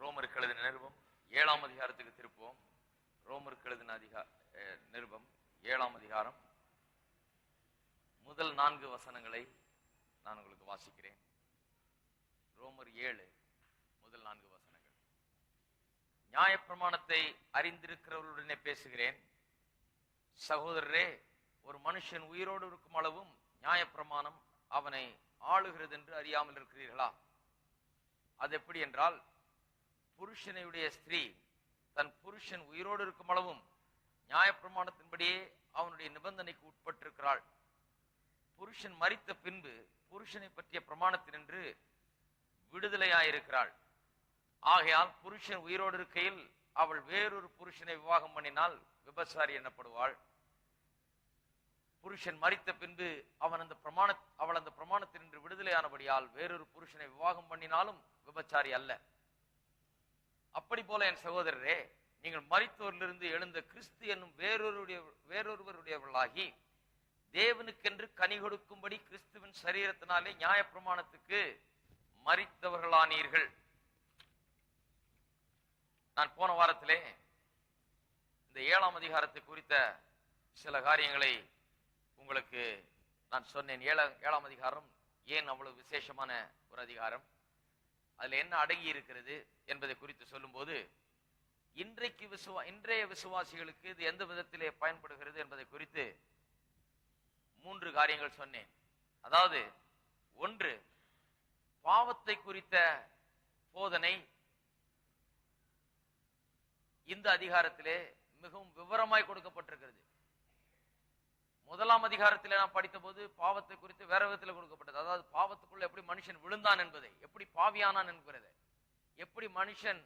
ரோமருக்கு எழுதின நிருபம் 7ஆம் அதிகாரத்துக்கு திருப்புவோம். ரோமருக்கு எழுதின நிருபம் 7ஆம் அதிகாரம் முதல் 4 வசனங்களை நான் உங்களுக்கு வாசிக்கிறேன். ரோமர் 7 முதல் 4 வசனங்கள். நியாயப்பிரமாணத்தை அறிந்திருக்கிறவர்களுடனே பேசுகிறேன். சகோதரரே, ஒரு மனுஷன் உயிரோடு இருக்கும் அளவும் நியாயப்பிரமாணம் அவனை ஆளுகிறது என்று அறியாமல் இருக்கிறீர்களா? அது எப்படி என்றால், புருஷனையுடைய ஸ்திரீ தன் புருஷன் உயிரோடு இருக்கும் அளவும் நியாயப்பிரமாணத்தின்படியே அவனுடைய நிபந்தனைக்கு உட்பட்டிருக்கிறாள். புருஷன் மரித்த பின்பு புருஷனை பற்றிய பிரமாணத்தினின்று விடுதலையாயிருக்கிறாள். ஆகையால் புருஷன் உயிரோடு இருக்கையில் அவள் வேறொரு புருஷனை விவாகம் பண்ணினால் விபச்சாரி எண்ணப்படுவாள். புருஷன் மரித்த பின்பு அவள் அந்த பிரமாணத்தினின்று விடுதலையானபடியால் வேறொரு புருஷனை விவாகம் பண்ணினாலும் விபச்சாரி அல்ல. அப்படி போல என் சகோதரரே, நீங்கள் மரித்தோரிலிருந்து எழுந்த கிறிஸ்து என்னும் வேறொருவருடையவர்களாகி தேவனுக்கென்று கனி கொடுக்கும்படி கிறிஸ்துவின் சரீரத்தினாலே நியாயப்பிரமாணத்துக்கு மரித்தவர்களானீர்கள். நான் போன வாரத்திலே இந்த 7ஆம் அதிகாரத்தை குறித்த சில காரியங்களை உங்களுக்கு நான் சொன்னேன். 7ஆம் அதிகாரம் ஏன் அவ்வளவு விசேஷமான ஒரு அதிகாரம், அதுல என்ன அடங்கி இருக்கிறது என்பதை குறித்து சொல்லும்போது, இன்றைய விசுவாசிகளுக்கு இது எந்த விதத்திலே பயன்படுகிறது என்பதை குறித்து 3 காரியங்கள் சொன்னேன். அதாவது, 1, பாவத்தை குறித்த போதனை இந்த அதிகாரத்திலே மிகவும் விவரமாய் கொடுக்கப்பட்டிருக்கிறது. 1ஆம் அதிகாரத்தில் நான் படித்த போது பாவத்தை குறித்து வேற விதத்தில் கொடுக்கப்பட்டது. அதாவது, பாவத்துக்குள்ள எப்படி மனுஷன் விழுந்தான் என்பதை, எப்படி பாவியானான் என்கிறதை, எப்படி மனுஷன்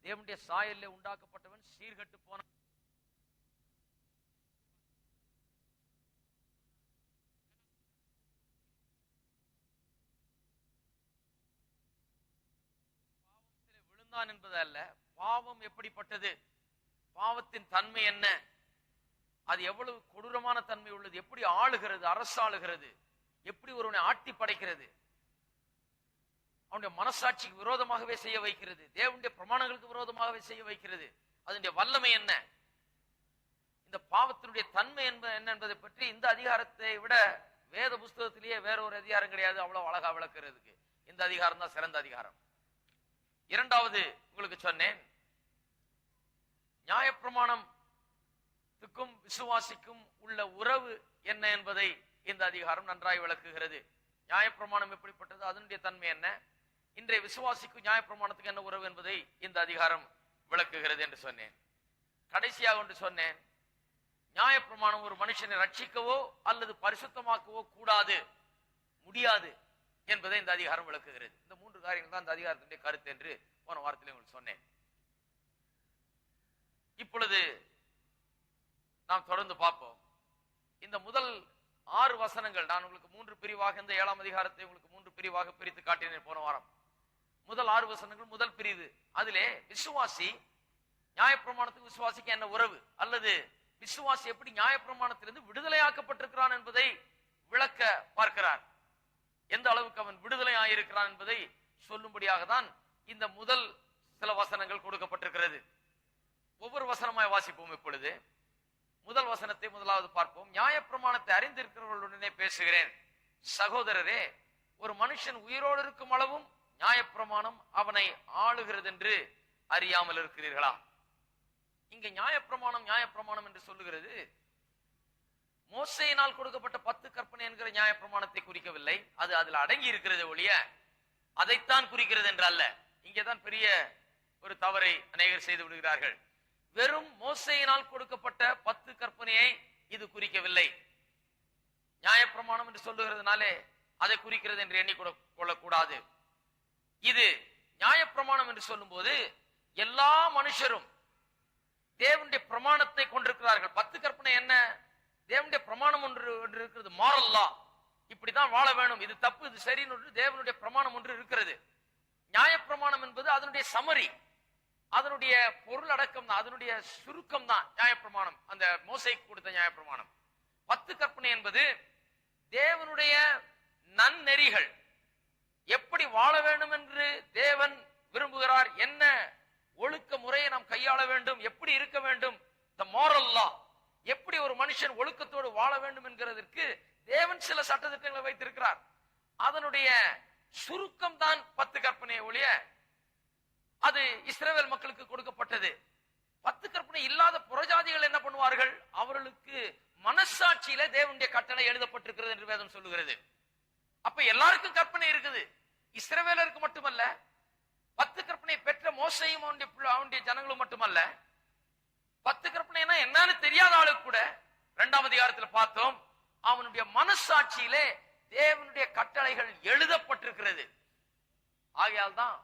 தேவனுடைய சாயலில் உண்டாக்கப்பட்டவன் சீர்கட்டு போனான், விழுந்தான் என்பது அல்ல, பாவம் எப்படிப்பட்டது, பாவத்தின் தன்மை என்ன, அது எவ்வளவு கொடூரமான தன்மை உள்ளது, எப்படி ஆளுகிறது, அரசாளுகிறது, எப்படி ஒருவனை ஆட்டி படைக்கிறது, அவனுடைய மனசாட்சிக்கு விரோதமாகவே செய்ய வைக்கிறது, தேவனுடைய பிரமாணங்களுக்கு விரோதமாகவே செய்ய வைக்கிறது, அதனுடைய வல்லமை என்ன, இந்த பாவத்தினுடைய தன்மை என்ன என்பதை பற்றி இந்த அதிகாரத்தை விட வேத புஸ்தகத்திலேயே வேற ஒரு அதிகாரம் கிடையாது. அவ்வளவு அழகா விளக்குறதுக்கு இந்த அதிகாரம் தான் சிறந்த அதிகாரம். 2வது உங்களுக்கு சொன்னேன், நியாயப்பிரமாணத்துக்கும் விசுவாசிக்கும் உள்ள உறவு என்ன என்பதை இந்த அதிகாரம் நன்றாய் விளக்குகிறது. நியாயப்பிரமாணம் எப்படிப்பட்டது, அதனுடைய தன்மை என்ன, இன்றைய விசுவாசிக்கும் நியாயப்பிரமாணத்துக்கு என்ன உறவு என்பதை இந்த அதிகாரம் விளக்குகிறது என்று சொன்னேன். கடைசியாக ஒன்று சொன்னேன், நியாயப்பிரமாணம் ஒரு மனுஷனை ரட்சிக்கவோ அல்லது பரிசுத்தமாக்கவோ முடியாது என்பதை இந்த அதிகாரம் விளக்குகிறது. இந்த 3 காரியங்கள் தான் இந்த அதிகாரத்தினுடைய கருத்து என்று போன வாரத்தில் உங்களுக்கு சொன்னேன். இப்பொழுது நாம் தொடர்ந்து பார்ப்போம். இந்த முதல் 6 வசனங்கள் நான் உங்களுக்கு 3 பிரிவாக, இந்த 7ஆம் அதிகாரத்தை உங்களுக்கு 3 பிரிவாக பிரித்து காட்டினேன் போன வாரம். முதல் 6 வசனங்கள் முதல் பிரிவு. அதிலே விசுவாசி நியாயப்பிரமாணத்துக்கு விசுவாசிக்கு என்ன உறவு, அல்லது விசுவாசி எப்படி நியாயப்பிரமாணத்திலிருந்து விடுதலையாக்கப்பட்டிருக்கிறான் என்பதை விளக்க பார்க்கிறார். எந்த அளவுக்கு அவன் விடுதலை ஆயிருக்கிறான் என்பதை சொல்லும்படியாக தான் இந்த முதல் சில வசனங்கள் கொடுக்கப்பட்டிருக்கிறது. ஒவ்வொரு வசனமாய் வாசிப்போம். இப்பொழுது முதல் வசனத்தை முதலாவது பார்ப்போம். நியாயப்பிரமாணத்தை அறிந்திருக்கிறவர்களுடனே பேசுகிறேன். சகோதரரே, ஒரு மனுஷன் உயிரோடு இருக்கும் அளவும் நியாயப்பிரமாணம் அவனை ஆளுகிறது என்று அறியாமல் இருக்கிறீர்களா? இங்க நியாயப்பிரமாணம் என்று சொல்லுகிறது மோசேயினால் கொடுக்கப்பட்ட 10 கற்பனை என்கிற நியாயப்பிரமாணத்தை குறிக்கவில்லை. அது அதில் அடங்கி இருக்கிறது ஒழிய அதைத்தான் குறிக்கிறது என்று அல்ல. இங்கேதான் பெரிய ஒரு தவறை அநேகர் செய்து விடுகிறார்கள். வெறும் மோசேயினால் கொடுக்கப்பட்ட 10 கற்பனையை இது குறிக்கவில்லை. நியாயப்பிரமாணம் என்று சொல்லுகிறதுனாலே அதை குறிக்கிறது என்று எண்ணிக்கொள்ளக்கூடாது. இது நியாயப்பிரமாணம் என்று சொல்லும் போது எல்லா மனுஷரும் தேவனுடைய பிரமாணத்தை கொண்டிருக்கிறார்கள். 10 கற்பனை என்ன, தேவனுடைய பிரமாணம் ஒன்று இருக்கிறது, மாரல் லா, இப்படிதான் வாழ வேணும், இது தப்பு இது சரின்னு தேவனுடைய பிரமாணம் ஒன்று இருக்கிறது. நியாயப்பிரமாணம் என்பது அதனுடைய சமரி, அதனுடைய பொருள் அடக்கம் தான், அதனுடைய சுருக்கம் தான் நியாயப்பிரமாணம், அந்த மோசேக்கு கொடுத்த நியாயப்பிரமாணம். 10 கற்பனை என்பது தேவனுடைய நன்னெறிகள், எப்படி வாழ வேண்டும் என்று தேவன் விரும்புகிறார், என்ன வேண்டும், எப்படி இருக்க வேண்டும், the moral law, எப்படி ஒரு மனுஷன் ஒழுக்கத்தோடு வாழ வேண்டும் என்கிறதற்கு தேவன் சில சட்டத்திட்டங்களை வைத்திருக்கிறார். அதனுடைய சுருக்கம் தான் 10 கற்பனை ஒழிய அது இஸ்ரவேல் மக்களுக்கு கொடுக்கப்பட்டது. 10 கற்பனை இல்லாத புறஜாதிகள் என்ன பண்ணுவார்கள்? அவர்களுக்கு மனசாட்சியில தேவனுடைய கட்டளை எழுதப்பட்டிருக்கிறது என்று வேதம் சொல்லுகிறது. அப்ப எல்லாருக்கும் கற்பனை இருக்குது, இஸ்ரவேலருக்கு மட்டுமல்ல. 10 கற்பனை பெற்ற மோசையும் அவனுடைய ஜனங்களும் மட்டுமல்ல. 10 கற்பனைனா என்னன்னு தெரியாத ஆளுக்கு கூட 2ஆம் அதிகாரத்தில் பார்த்தோம், அவனுடைய மனசாட்சியிலே தேவனுடைய கட்டளைகள் எழுதப்பட்டிருக்கிறது. ஆகையால் தான்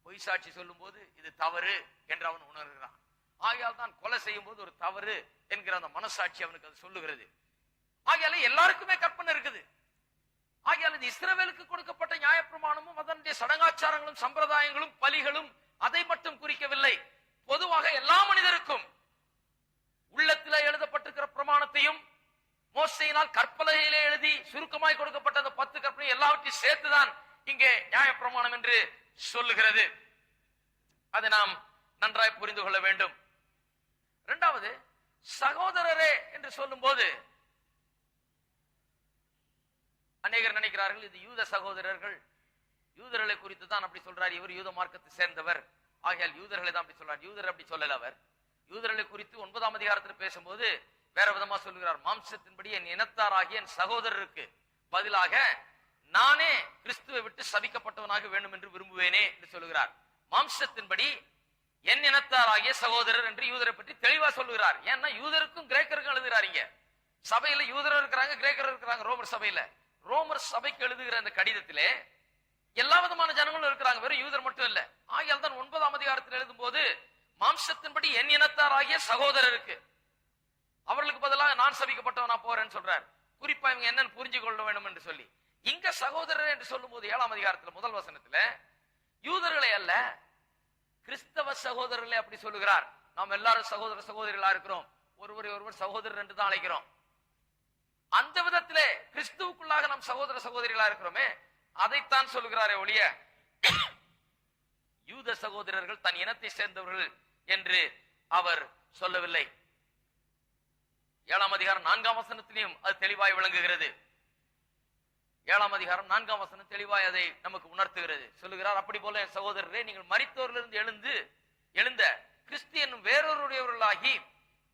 பொய் சாட்சி சொல்லும் போது இது தவறு என்று அவன் உணர்கிறான். ஆகையால் தான் கொலை செய்யும் போது ஒரு தவறு என்கிற அந்த மனசாட்சி அவனுக்கு அது சொல்லுகிறது. ஆகையால எல்லாருக்குமே கற்பனை இருக்குது. ஆகையால் இது இஸ்ரவேலுக்கு கொடுக்கப்பட்ட நியாயப்பிரமாணமும் அதனுடைய சடங்காச்சாரங்களும் சம்பிரதாயங்களும் பலிகளும் அதை மட்டும் குறிக்கவில்லை. பொதுவாக எல்லா மனிதருக்கும் உள்ளத்தில் எழுதப்பட்டிருக்கிற பிரமாணத்தையும் மோசையினால் கற்பலகையிலே எழுதி சுருக்கமாய் கொடுக்கப்பட்ட அந்த 10 கற்பனை எல்லாவற்றையும் சேர்த்துதான் இங்கே நியாயப்பிரமாணம் என்று சொல்லுகிறது. அதை நாம் நன்றாய் புரிந்து கொள்ள வேண்டும். இரண்டாவது, சகோதரரே என்று சொல்லும் போது அநேகர் நினைக்கிறார்கள் இது யூத சகோதரர்கள், யூதர்களை குறித்து தான் அப்படி சொல்றார், இவர் யூத மார்க்கத்தை சேர்ந்தவர், ஆகையால் யூதர்களை தான் அப்படி சொல்றார். யூதர் அப்படி சொல்லல. அவர் யூதர்களை குறித்து 9ஆம் அதிகாரத்தில் பேசும்போது வேற விதமா சொல்லுகிறார். மாம்சத்தின்படி என் இனத்தாராகிய என் சகோதரருக்கு பதிலாக நானே கிறிஸ்துவை விட்டு சபிக்கப்பட்டவனாக வேண்டும் என்று விரும்புவேனே என்று சொல்லுகிறார். மாம்சத்தின்படி என் இனத்தாராகிய சகோதரர் என்று யூதரை பற்றி தெளிவா சொல்லுகிறார். ஏன்னா யூதருக்கும் கிரேக்கருக்கும் எழுதுகிறார். இங்க சபையில யூதர் இருக்கிறாங்க, கிரேக்கர் இருக்கிறாங்க. ரோமர் சபையில ரோமர் சபைக்கு எழுதுகிற அந்த கடிதத்திலே எல்லா விதமான ஜனங்களும் இருக்கிறாங்க, வெறும் யூதர் மட்டும் இல்ல. ஆகையால் தான் 9ஆம் அதிகாரத்தில் எழுதும் போது மாம்சத்தின்படி என் இனத்தாராகிய சகோதரருக்கு, அவர்களுக்கு பதிலாக நான் சபிக்கப்பட்டவனா போறேன்னு சொல்றார். குறிப்பா இவங்க என்னன்னு புரிஞ்சு கொள்ள வேண்டும் என்று சொல்லி இங்க சகோதரர் என்று சொல்லும் போது 7ஆம் அதிகாரத்தில் முதல் வசனத்துல யூதர்களை அல்ல கிறிஸ்தவ சகோதரர்களை அப்படி சொல்லுகிறார். நாம் எல்லாரும் சகோதர சகோதரிகளா இருக்கிறோம், ஒருவரை ஒருவர் சகோதரர் என்று தான் அழைக்கிறோம். அந்த விதத்திலே கிறிஸ்துவுக்குள்ளாக நாம் சகோதர சகோதரிகளா இருக்கிறோமே, அதைத்தான் சொல்லுகிறாரே ஒழிய யூத சகோதரர்கள் தன் இனத்தை சேர்ந்தவர்கள் என்று அவர் சொல்லவில்லை. 7ஆம் அதிகாரம் 4ஆம் வசனத்திலையும் அது தெளிவாய் விளங்குகிறது. 7ஆம் அதிகாரம் 4ஆம் வசனம் தெளிவாய் அதை நமக்கு உணர்த்துகிறது. சொல்லுகிறார், அப்படி போல சகோதரரே, நீங்கள் மரித்தோரிலிருந்து எழுந்த கிறிஸ்து என்னும் வேறொருடையவர்களாகி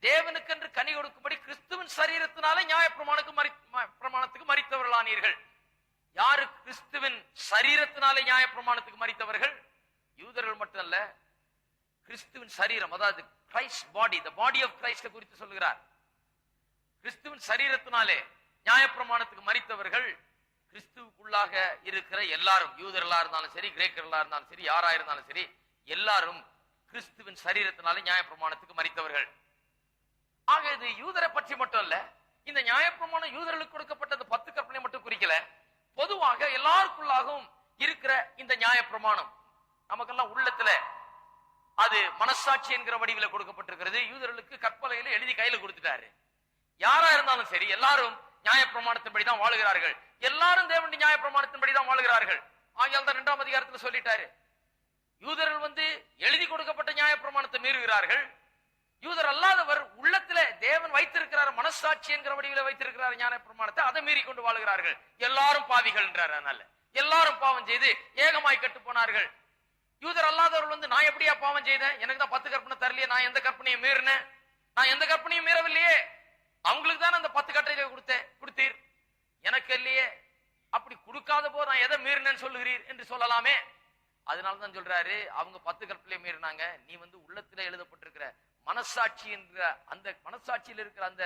தேவனுக்கென்று கனி கொடுக்கும்படி கிறிஸ்துவின் சரீரத்தினாலே நியாயப்பிரமாணத்துக்கு மரித்தவர்களானீர்கள். யாரு கிறிஸ்துவின் சரீரத்தினாலே நியாயப்பிரமாணத்துக்கு மரித்தவர்கள்? யூதர்கள் மட்டுமல்ல, கிறிஸ்துவின் சரீரம், அதாவது Christ body, the body of Christ குறித்து சொல்லுகிறார். கிறிஸ்துவின் சரீரத்தினாலே நியாயப்பிரமாணத்துக்கு மரித்தவர்கள் கிறிஸ்துவுக்குள்ளாக இருக்கிற எல்லாரும், யூதர்களா இருந்தாலும் சரி, கிரேக்கர்களா இருந்தாலும் சரி, யாரா இருந்தாலும் சரி, எல்லாரும் கிறிஸ்துவின் சரீரத்தினாலே நியாயப்பிரமாணத்துக்கு மரித்தவர்கள். ஆக இது யூதரை பற்றி மட்டும் இல்ல, இந்த நியாயப்பிரமாணம் யூதர்களுக்கு கொடுக்கப்பட்டது 10 கற்பனை மட்டும் குறிக்கல, பொதுவாக எல்லாருக்குள்ளாகவும் இருக்கிற இந்த நியாயப்பிரமாணம் நமக்கெல்லாம் உள்ளத்துல அது மனசாட்சி என்கிற வடிவில் கொடுக்கப்பட்டிருக்கிறது. யூதர்களுக்கு கற்பலையில எழுதி கையில கொடுத்துட்டாரு. யாரா இருந்தாலும் சரி, எல்லாரும் நியாயப்பிரமாணத்தின்படி தான் வாழுகிறார்கள், எல்லாரும் தேவனுடைய நியாயப்பிரமாணத்தின்படி தான் வாழுகிறார்கள். ஆகையால் தான் 2ஆம் அதிகாரத்தில் சொல்லிட்டாரு, யூதர்கள் எழுதி கொடுக்கப்பட்ட நியாயப்பிரமாணத்தை மீறுகிறார்கள், யூதர் அல்லாதவர் உள்ளத்துல தேவன் வைத்திருக்கிறார், மனசாட்சி என்கிற வடிவில் வைத்திருக்கிறார் நியாயப்பிரமாணத்தை, அதை மீறி கொண்டு வாழுகிறார்கள். எல்லாரும் பாவிகள் என்றார். அதனால எல்லாரும் பாவம் செய்து ஏகமாய் கட்டு போனார்கள். யூதர் அல்லாதவர்கள் நான் எப்படியா பாவம் செய்தேன், எனக்கு தான் 10 கற்பனை தரலையே, நான் எந்த கற்பனையும் மீறினேன், நான் எந்த கற்பனையும் மீறவில்லையே, அவங்களுக்கு தான் அந்த 10 கட்டளை கொடுத்தீர், எனக்கு இல்லையே, அப்படி கொடுக்காத போது நான் எதை மீறினேன்னு சொல்லுகிறீர் என்று சொல்லலாமே. அதனாலதான் சொல்றாரு, அவங்க 10 கற்பனையை மீறினாங்க, நீ உள்ளத்துல எழுதப்பட்டிருக்கிற மனசாட்சி என்ற அந்த மனசாட்சியில் இருக்கிற அந்த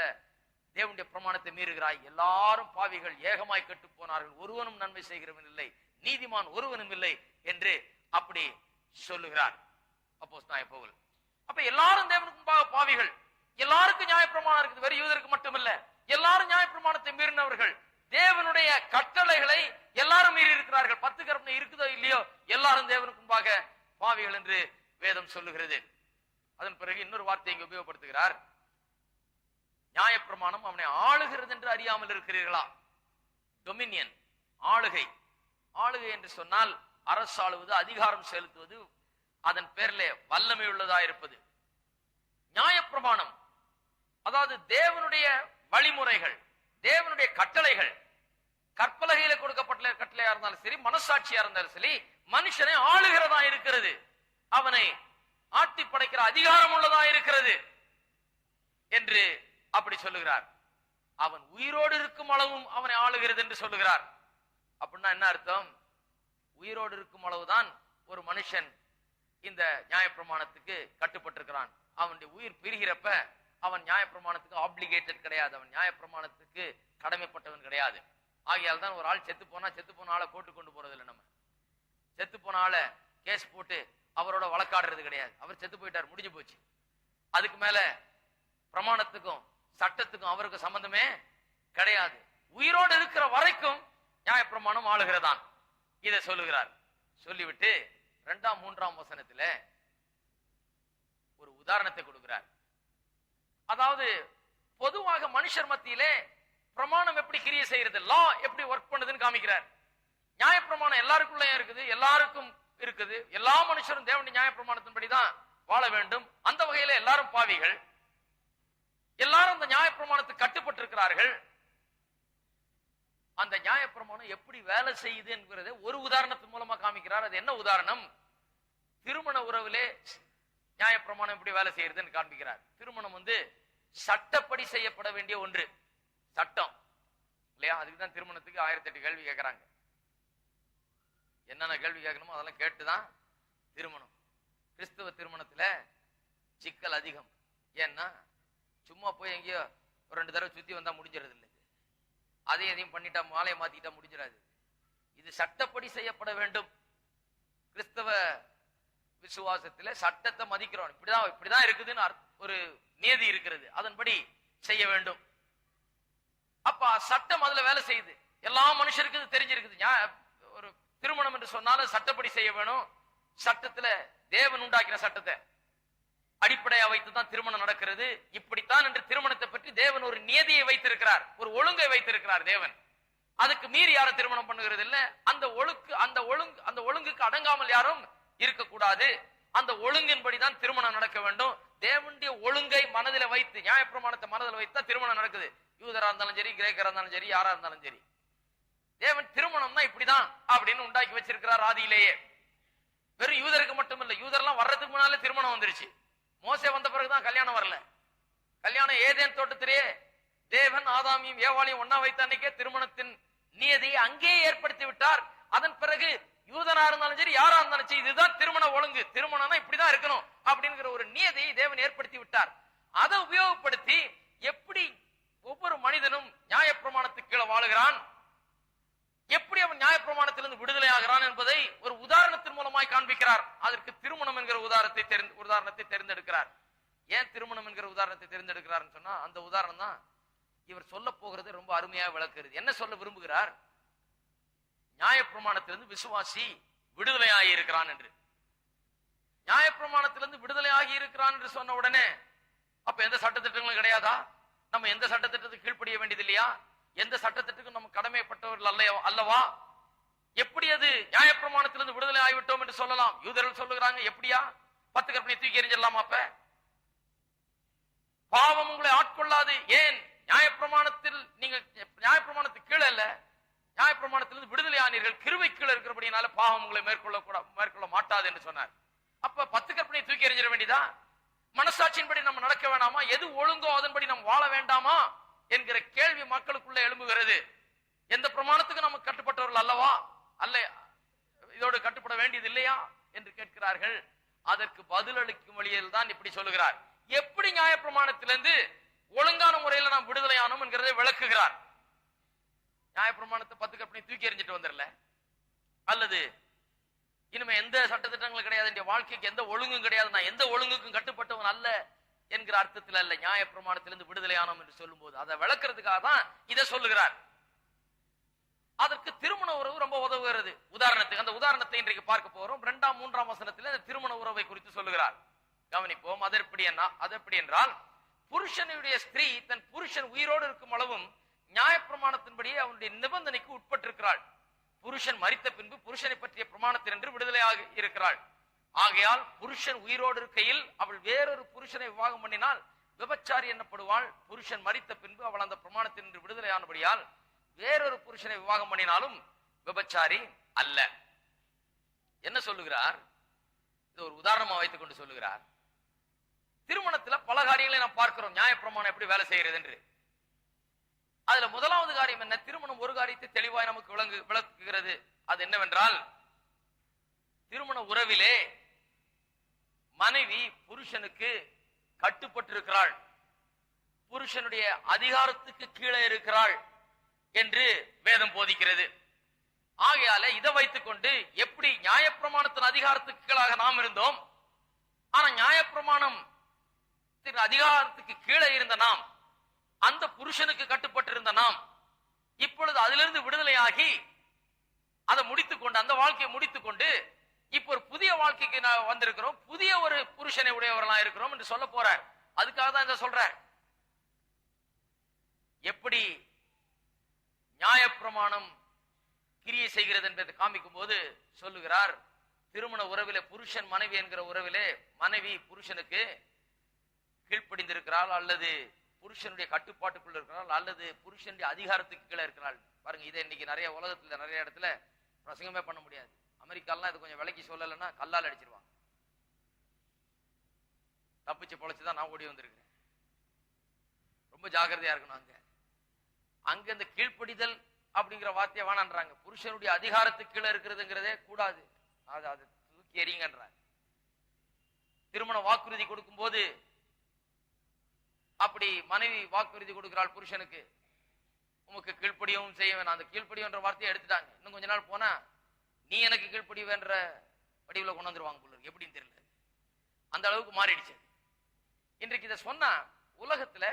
தேவனுடைய பிரமாணத்தை மீறுகிறாய். எல்லாரும் பாவிகள், ஏகமாய் கெட்டு போனார்கள், ஒருவனும் நன்மை செய்கிறவன் இல்லை, நீதிமான் ஒருவனும் இல்லை என்று அப்படி சொல்லுகிறார் அப்போஸ்தலனாகிய பவுல். அப்ப எல்லாரும் தேவனுக்கு முன்பாக பாவிகள், எல்லாருக்கும் நியாயப்பிரமாணம் இருக்குது, வெறும் யூதருக்கு மட்டுமல்ல, எல்லாரும் நியாயப்பிரமாணத்தை மீறினவர்கள், தேவனுடைய கட்டளைகளை எல்லாரும் மீறி இருக்கிறார்கள். 10 கற்பனை இருக்குதோ இல்லையோ, எல்லாரும் தேவனுக்கு முன்பாக பாவிகள் என்று வேதம் சொல்லுகிறது. அதன் பிறகு இன்னொரு வார்த்தை இங்கு உபயோகப்படுத்துகிறார், நியாயப்பிரமாணம் அவனை ஆளுகிறது என்று அறியாமல் இருக்கிறீர்களா? டொமினியன், ஆளுகை. ஆளுகை என்று சொன்னால் அரசாளுவது, அதிகாரம் செலுத்துவது, அதன் பேர்ல வல்லமை உள்ளதா இருப்பது. நியாயப்பிரமாணம் அதாவது தேவனுடைய வழிமுறைகள், தேவனுடைய கட்டளைகள், கற்பலகையில கொடுக்கப்பட்ட கட்டளையா இருந்தாலும் சரி, மனசாட்சியா இருந்தாலும் சரி, மனுஷனை ஆளுகிறதா இருக்கிறது, அவனை ஆட்டி படைக்கிற அதிகாரம் உள்ளதா இருக்கிறது என்று அப்படி சொல்லுகிறார். அவன் உயிரோடு இருக்கும் அளவும் அவனை ஆளுகிறது என்று சொல்லுகிறார். அப்படின்னா என்ன அர்த்தம்? உயிரோடு இருக்கும் அளவுதான் ஒரு மனுஷன் இந்த நியாயப்பிரமாணத்துக்கு கட்டுப்பட்டிருக்கிறான். அவனுடைய உயிர் பிரிகிறப்ப அவன் நியாயப்பிரமாணத்துக்கு ஆப்ளிகேட்டட் கிடையாது, அவன் நியாயப்பிரமாணத்துக்கு கடமைப்பட்டவன் கிடையாது. ஆகையால் தான் ஒரு ஆள் செத்து போன ஆளை கோர்ட்டு கொண்டு போறது இல்லை. நம்ம செத்து போன ஆளை கேஸ் போட்டு அவரோட வழக்காடுறது கிடையாது. அவர் செத்து போயிட்டார், முடிஞ்சு போச்சு. அதுக்கு மேல பிரமாணத்துக்கும் சட்டத்துக்கும் அவருக்கு சம்பந்தமே கிடையாது. உயிரோடு இருக்கிற வரைக்கும் நியாயப்பிரமாணம் ஆளுகிறதான். இதை சொல்லுகிறார். சொல்லிவிட்டு 2ஆம் 3ஆம் வசனத்துல ஒரு உதாரணத்தை கொடுக்கிறார். அதாவது பொதுவாக மனுஷர் மத்தியிலே பிரமாணம் எப்படி கிரியை செய்யறது, லா எப்படி ஒர்க் பண்ணுதுன்னு காமிக்கிறார். நியாயப்பிரமாணம் எல்லாருக்குள்ளே இருக்குது, எல்லாருக்கும் இருக்குது. எல்லா மனுஷரும் தேவனுடைய நியாயப்பிரமாணத்தின்படிதான் வாழ வேண்டும். அந்த வகையில எல்லாரும் பாவிகள், எல்லாரும் அந்த நியாயப்பிரமாணத்துக்கு கட்டுப்பட்டிருக்கிறார்கள். அந்த நியாயப்பிரமாணம் எப்படி வேலை செய்யுது என்கிறத ஒரு உதாரணத்தின் மூலமா காமிக்கிறார். அது என்ன உதாரணம்? திருமண உறவிலே நியாயப்பிரமாணம் எப்படி வேலை செய்யறதுன்னு காண்பிக்கிறார். திருமணம் சட்டப்படி செய்யப்பட வேண்டிய ஒன்று, சட்டம் இல்லையா? அதுக்குதான் திருமணத்துக்கு 1008 கேள்வி கேட்கறாங்க. என்னென்ன கேள்வி கேட்கணுமோ அதெல்லாம் கேட்டுதான் திருமணம். கிறிஸ்தவ திருமணத்துல சிக்கல் அதிகம். ஏன்னா சும்மா போய் எங்கேயோ ஒரு 2 தடவை சுத்தி வந்தா முடிஞ்சிடறது இல்லை. அதையும் எதையும் பண்ணிட்டா மாலையை மாத்திட்டா முடிஞ்சிடாது. இது சட்டப்படி செய்யப்பட வேண்டும். கிறிஸ்தவ விசுவாசத்துல சட்டத்தை மதிக்கிறோம். இப்படிதான் இருக்குதுன்னு ஒரு நியதி இருக்கிறது, அதன்படி செய்ய வேண்டும். அப்ப சட்டம் அதுல வேலை செய்யுது. எல்லா மனுஷருக்கு இது தெரிஞ்சிருக்குது. ஒரு திருமணம் என்று சொன்னாலும் சட்டப்படி செய்ய வேணும். சட்டத்துல தேவன் உண்டாக்கின சட்டத்தை அடிப்படையா வைத்துதான் திருமணம் நடக்கிறது. இப்படித்தான் என்று திருமணத்தை பற்றி தேவன் ஒரு நியதியை வைத்திருக்கிறார், ஒரு ஒழுங்கை வைத்திருக்கிறார் தேவன். அதுக்கு மீறி யாரும் திருமணம் பண்ணுகிறது இல்ல. அந்த ஒழுங்குக்கு அடங்காமல் யாரும் இருக்கக்கூடாது. அந்த ஒழுங்கின்படிதான் திருமணம் நடக்க வேண்டும். தேவனுடைய ஒழுங்கை மனதில வைத்து, நியாயப்பிரமாணத்தை மனதில் வைத்து திருமணம் நடக்குது. யூதரா இருந்தாலும் சரி, கிரேக்கரா இருந்தாலும் சரி, யாரா இருந்தாலும் சரி, தேவன் திருமணம் தான் இப்படிதான் அப்படின்னு உண்டாக்கி வச்சிருக்கிறார் ஆதியிலேயே. வெறும் யூதருக்கு மட்டும் இல்ல, யூதர்லாம் வர்றதுக்கு முன்னாலே திருமணம் வந்துருச்சு. மோசே வந்த பிறகுதான் கல்யாணம் வரல. கல்யாணம் ஏதேன் தோட்டத்திலே தேவன் ஆதாமியும் ஏவாளையும் ஒன்னா வைத்த அன்னைக்கே திருமணத்தின் நியதியை அங்கேயே ஏற்படுத்தி விட்டார். அதன் பிறகு யூதனா இருந்தாலும் சரி, யாரா இருந்தாலும் சரி, இதுதான் திருமண ஒழுங்கு, திருமணம்னா இப்படிதான் இருக்கணும் அப்படிங்கிற ஒரு நியதியை தேவன் ஏற்படுத்தி விட்டார். அதை உபயோகப்படுத்தி எப்படி ஒவ்வொரு மனிதனும் நியாயப்பிரமாணத்துக்கு கீழே வாழுகிறான், எப்படி அவன் நியாயப்பிரமாணத்திலிருந்து விடுதலை ஆகிறான் என்பதை ஒரு உதாரணத்தின் மூலமாய் காண்பிக்கிறார். அதற்கு திருமணம் என்கிற உதாரணத்தை தேர்ந்தெடுக்கிறார். ஏன் திருமணம் என்கிற உதாரணத்தை தேர்ந்தெடுக்கிறார் சொன்னா, அந்த உதாரணம் தான் இவர் சொல்ல போகிறது ரொம்ப அருமையா விளக்குறது. என்ன சொல்ல விரும்புகிறார்? நியாயப்பிரமாணத்திலிருந்து விசுவாசி விடுதலை ஆகி இருக்கிறான் என்று. நியாயப்பிரமாணத்திலிருந்து விடுதலை ஆகி இருக்கிறான் என்று சொன்ன உடனே அப்ப எந்த சட்டத்திட்டங்களும் கிடையாதா? நம்ம எந்த சட்டத்திட்டத்துக்கு கீழ்ப்படிய வேண்டியது இல்லையா? எந்த சட்டத்திட்டத்துக்கும் நம்ம கடமைப்பட்டவர்கள் அல்லவா? எப்படி அது நியாயப்பிரமாணத்திலிருந்து விடுதலை ஆகிவிட்டோம் என்று சொல்லலாம்? யூதர்கள் சொல்லுகிறாங்க, எப்படியா 10 கற்பனை தூக்கி எறிஞ்சிடலாம்? அப்ப பாவம் உங்களை ஆட்கொள்ளாது. ஏன்? நியாயப்பிரமாணத்தில் நீங்க நியாயப்பிரமாணத்துக்கு கீழே இல்ல, நியாயப்பிரமாணத்திலிருந்து விடுதலை ஆனீர்கள், கிருபை கீழே இருக்கிறபடினால பாவம் உங்களை மேற்கொள்ள மாட்டாது என்று சொன்னார். அப்ப 10 கற்பனை தூக்கி எறிஞ்சிட வேண்டியதா? மனசாட்சியின்படி நம்ம நடக்க வேண்டாமா? எது ஒழுங்கோ அதன்படி நம்ம வாழ வேண்டாமா என்கிற கேள்வி மக்களுக்குள்ள எழும்புகிறது. எந்த பிரமாணத்துக்கு நம்ம கட்டுப்பட்டவர்கள் அல்லவா? அல்ல, இதோடு கட்டுப்பட வேண்டியது இல்லையா என்று கேட்கிறார்கள். அதற்கு பதிலளிக்கும் வழியில் தான் இப்படி சொல்லுகிறார். எப்படி நியாயப்பிரமாணத்திலிருந்து ஒழுங்கான முறையில் நாம் விடுதலை ஆனோம் என்கிறதை விளக்குகிறார். நியாயப்பிரமாணத்தை 10 கற்பனை தூக்கி எறிஞ்சிட்டு வந்துடல, அல்லது இனிமே எந்த சட்டத்திட்டங்களும் கிடையாது, என் வாழ்க்கைக்கு எந்த ஒழுங்கும் கிடையாது, நான் எந்த ஒழுங்குக்கும் கட்டுப்பட்டவன் அல்ல என்கிற அர்த்தத்தில் அல்ல. நியாயப்பிரமாணத்திலிருந்து விடுதலை ஆனோம் என்று சொல்லும் போது அதை விளக்குறதுக்காக தான் இதை சொல்லுகிறார். அதற்கு திருமண உறவு ரொம்ப உதவுகிறது. உதாரணத்துக்கு அந்த உதாரணத்தை இன்றைக்கு பார்க்க போறோம். 2ஆம் 3ஆம் வசனத்தில் இந்த திருமண உறவை குறித்து சொல்லுகிறார். கவனிப்போம். அது எப்படி என்றால், புருஷனுடைய ஸ்திரீ தன் புருஷன் உயிரோடு இருக்கும் அளவும் நியாயப்பிரமாணத்தின்படியே அவனுடைய நிபந்தனைக்கு உட்பட்டிருக்கிறாள். புருஷன் மரித்த பின்பு புருஷனை பற்றிய பிரமாணத்தினின்று விடுதலையாக இருக்கிறாள். ஆகையால் புருஷன் உயிரோடு இருக்கையில் அவள் வேறொரு புருஷனை விவாகம் பண்ணினால் விபச்சாரி என்னப்படுவாள். புருஷன் மரித்த பின்பு அவள் அந்த பிரமாணத்தினின்று விடுதலையானபடியால் வேறொரு புருஷனை விவாகம் பண்ணினாலும் விபச்சாரி அல்ல. என்ன சொல்லுகிறார்? இது ஒரு உதாரணமா வைத்துக் கொண்டு சொல்லுகிறார். திருமணத்துல பல காரியங்களை நாம் பார்க்கிறோம், நியாயப்பிரமாணம் எப்படி வேலை செய்கிறது என்று. அதுல முதலாவது காரியம் என்ன? திருமணம் ஒரு காரியத்தை தெளிவாய் நமக்கு விளக்குகிறது. அது என்னவென்றால், திருமண உறவிலே மனைவி புருஷனுக்கு கட்டுப்பட்டிருக்கிறாள், புருஷனுடைய அதிகாரத்துக்கு கீழே இருக்கிறாள் என்று வேதம் போதிக்கிறது. ஆகையால இதை வைத்துக் கொண்டு எப்படி நியாயப்பிரமாணத்தின் அதிகாரத்துக்கு கீழாக நாம் இருந்தோம், ஆனா நியாயப்பிரமாணம் அதிகாரத்துக்கு கீழே இருந்த நாம், அந்த புருஷனுக்கு கட்டுப்பட்டிருந்த நாம் இப்பொழுது அதிலிருந்து விடுதலையாகி அதை முடித்துக் கொண்டு, அந்த வாழ்க்கையை முடித்துக் கொண்டு இப்ப ஒரு புதிய வாழ்க்கைக்கு வந்திருக்கிறோம், புதிய ஒரு புருஷனை உடையவர்களா இருக்கிறோம் என்று சொல்ல போற. அதுக்காக தான் இதை சொல்ற. எப்படி நியாயப்பிரமாணம் கிரியை செய்கிறது என்பதை காமிக்கும் போது சொல்லுகிறார், திருமண உறவிலே புருஷன் மனைவி என்கிற உறவிலே மனைவி புருஷனுக்கு கீழ்ப்படிந்திருக்கிறாள், அல்லது புருஷனுடைய கட்டுப்பாட்டுக்குள்ள இருக்கிறாள், அல்லது புருஷனுடைய அதிகாரத்துக்கு கீழே இருக்கிறாள். பாருங்க, இதை இன்னைக்கு நிறைய உலகத்துல நிறைய இடத்துல பிரசங்கமே பண்ண முடியாது. அமெரிக்காலாம் இது கொஞ்சம் விலைக்கு சொல்லலைன்னா கல்லால் அடிச்சிருவாங்க. தப்பிச்சு பொழைச்சுதான் நான் ஓடி வந்திருக்கிறேன். ரொம்ப ஜாக்கிரதையா இருக்கணும். அங்க இந்த கீழ்ப்படிதல் அப்படிங்கிற வார்த்தையை வேணான்றாங்க. புருஷனுடைய அதிகாரத்துக்கு கீழே இருக்கிறதுங்கிறதே கூடாது, அதை தூக்கி எறிங்கன்றாங்க. திருமண வாக்குறுதி கொடுக்கும் போது அப்படி மனைவி வாக்குறுதி கொடுக்கிறாள் புருஷனுக்கு, உமக்கு கீழ்ப்படியவும் செய்ய வேணாம். அந்த கீழ்ப்படியன்ற வார்த்தையை எடுத்துட்டாங்க. இன்னும் கொஞ்ச நாள் போனா நீ எனக்கு கீழ்ப்படிவேன்ற வடிவில் கொண்டு வந்துருவாங்க போல, எப்படின்னு தெரியல. அந்த அளவுக்கு மாறிடுச்சு. இன்றைக்கு இதை சொன்னா உலகத்துல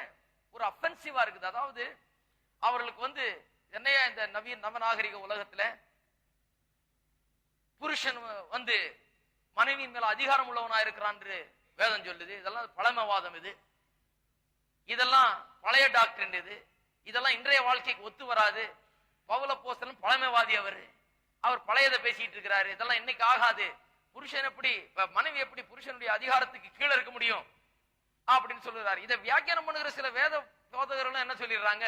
ஒரு அஃபென்சிவா இருக்குது. அதாவது அவர்களுக்கு என்னையா இந்த நவநாகரிக உலகத்துல புருஷன் மனைவியின் மேல அதிகாரம் உள்ளவனா இருக்கிறான் வேதம் சொல்லுது. இதெல்லாம் பழமைவாதம். இதெல்லாம் பழைய டாக்டர். இதெல்லாம் இன்றைய வாழ்க்கைக்கு ஒத்து வராது. பவுல அப்போஸ்தலன் பழமைவாதி. அவர் பழையதை பேசிட்டு இருக்கிறாரு. இதெல்லாம் இன்னைக்கு ஆகாது. புருஷன் எப்படி, மனைவி எப்படி புருஷனுடைய அதிகாரத்துக்கு கீழே இருக்க முடியும் அப்படின்னு சொல்லுறாரு. இதை வியாக்கியானம் பண்ணுகிற சில வேத போதகர்களும் என்ன சொல்லிடுறாங்க,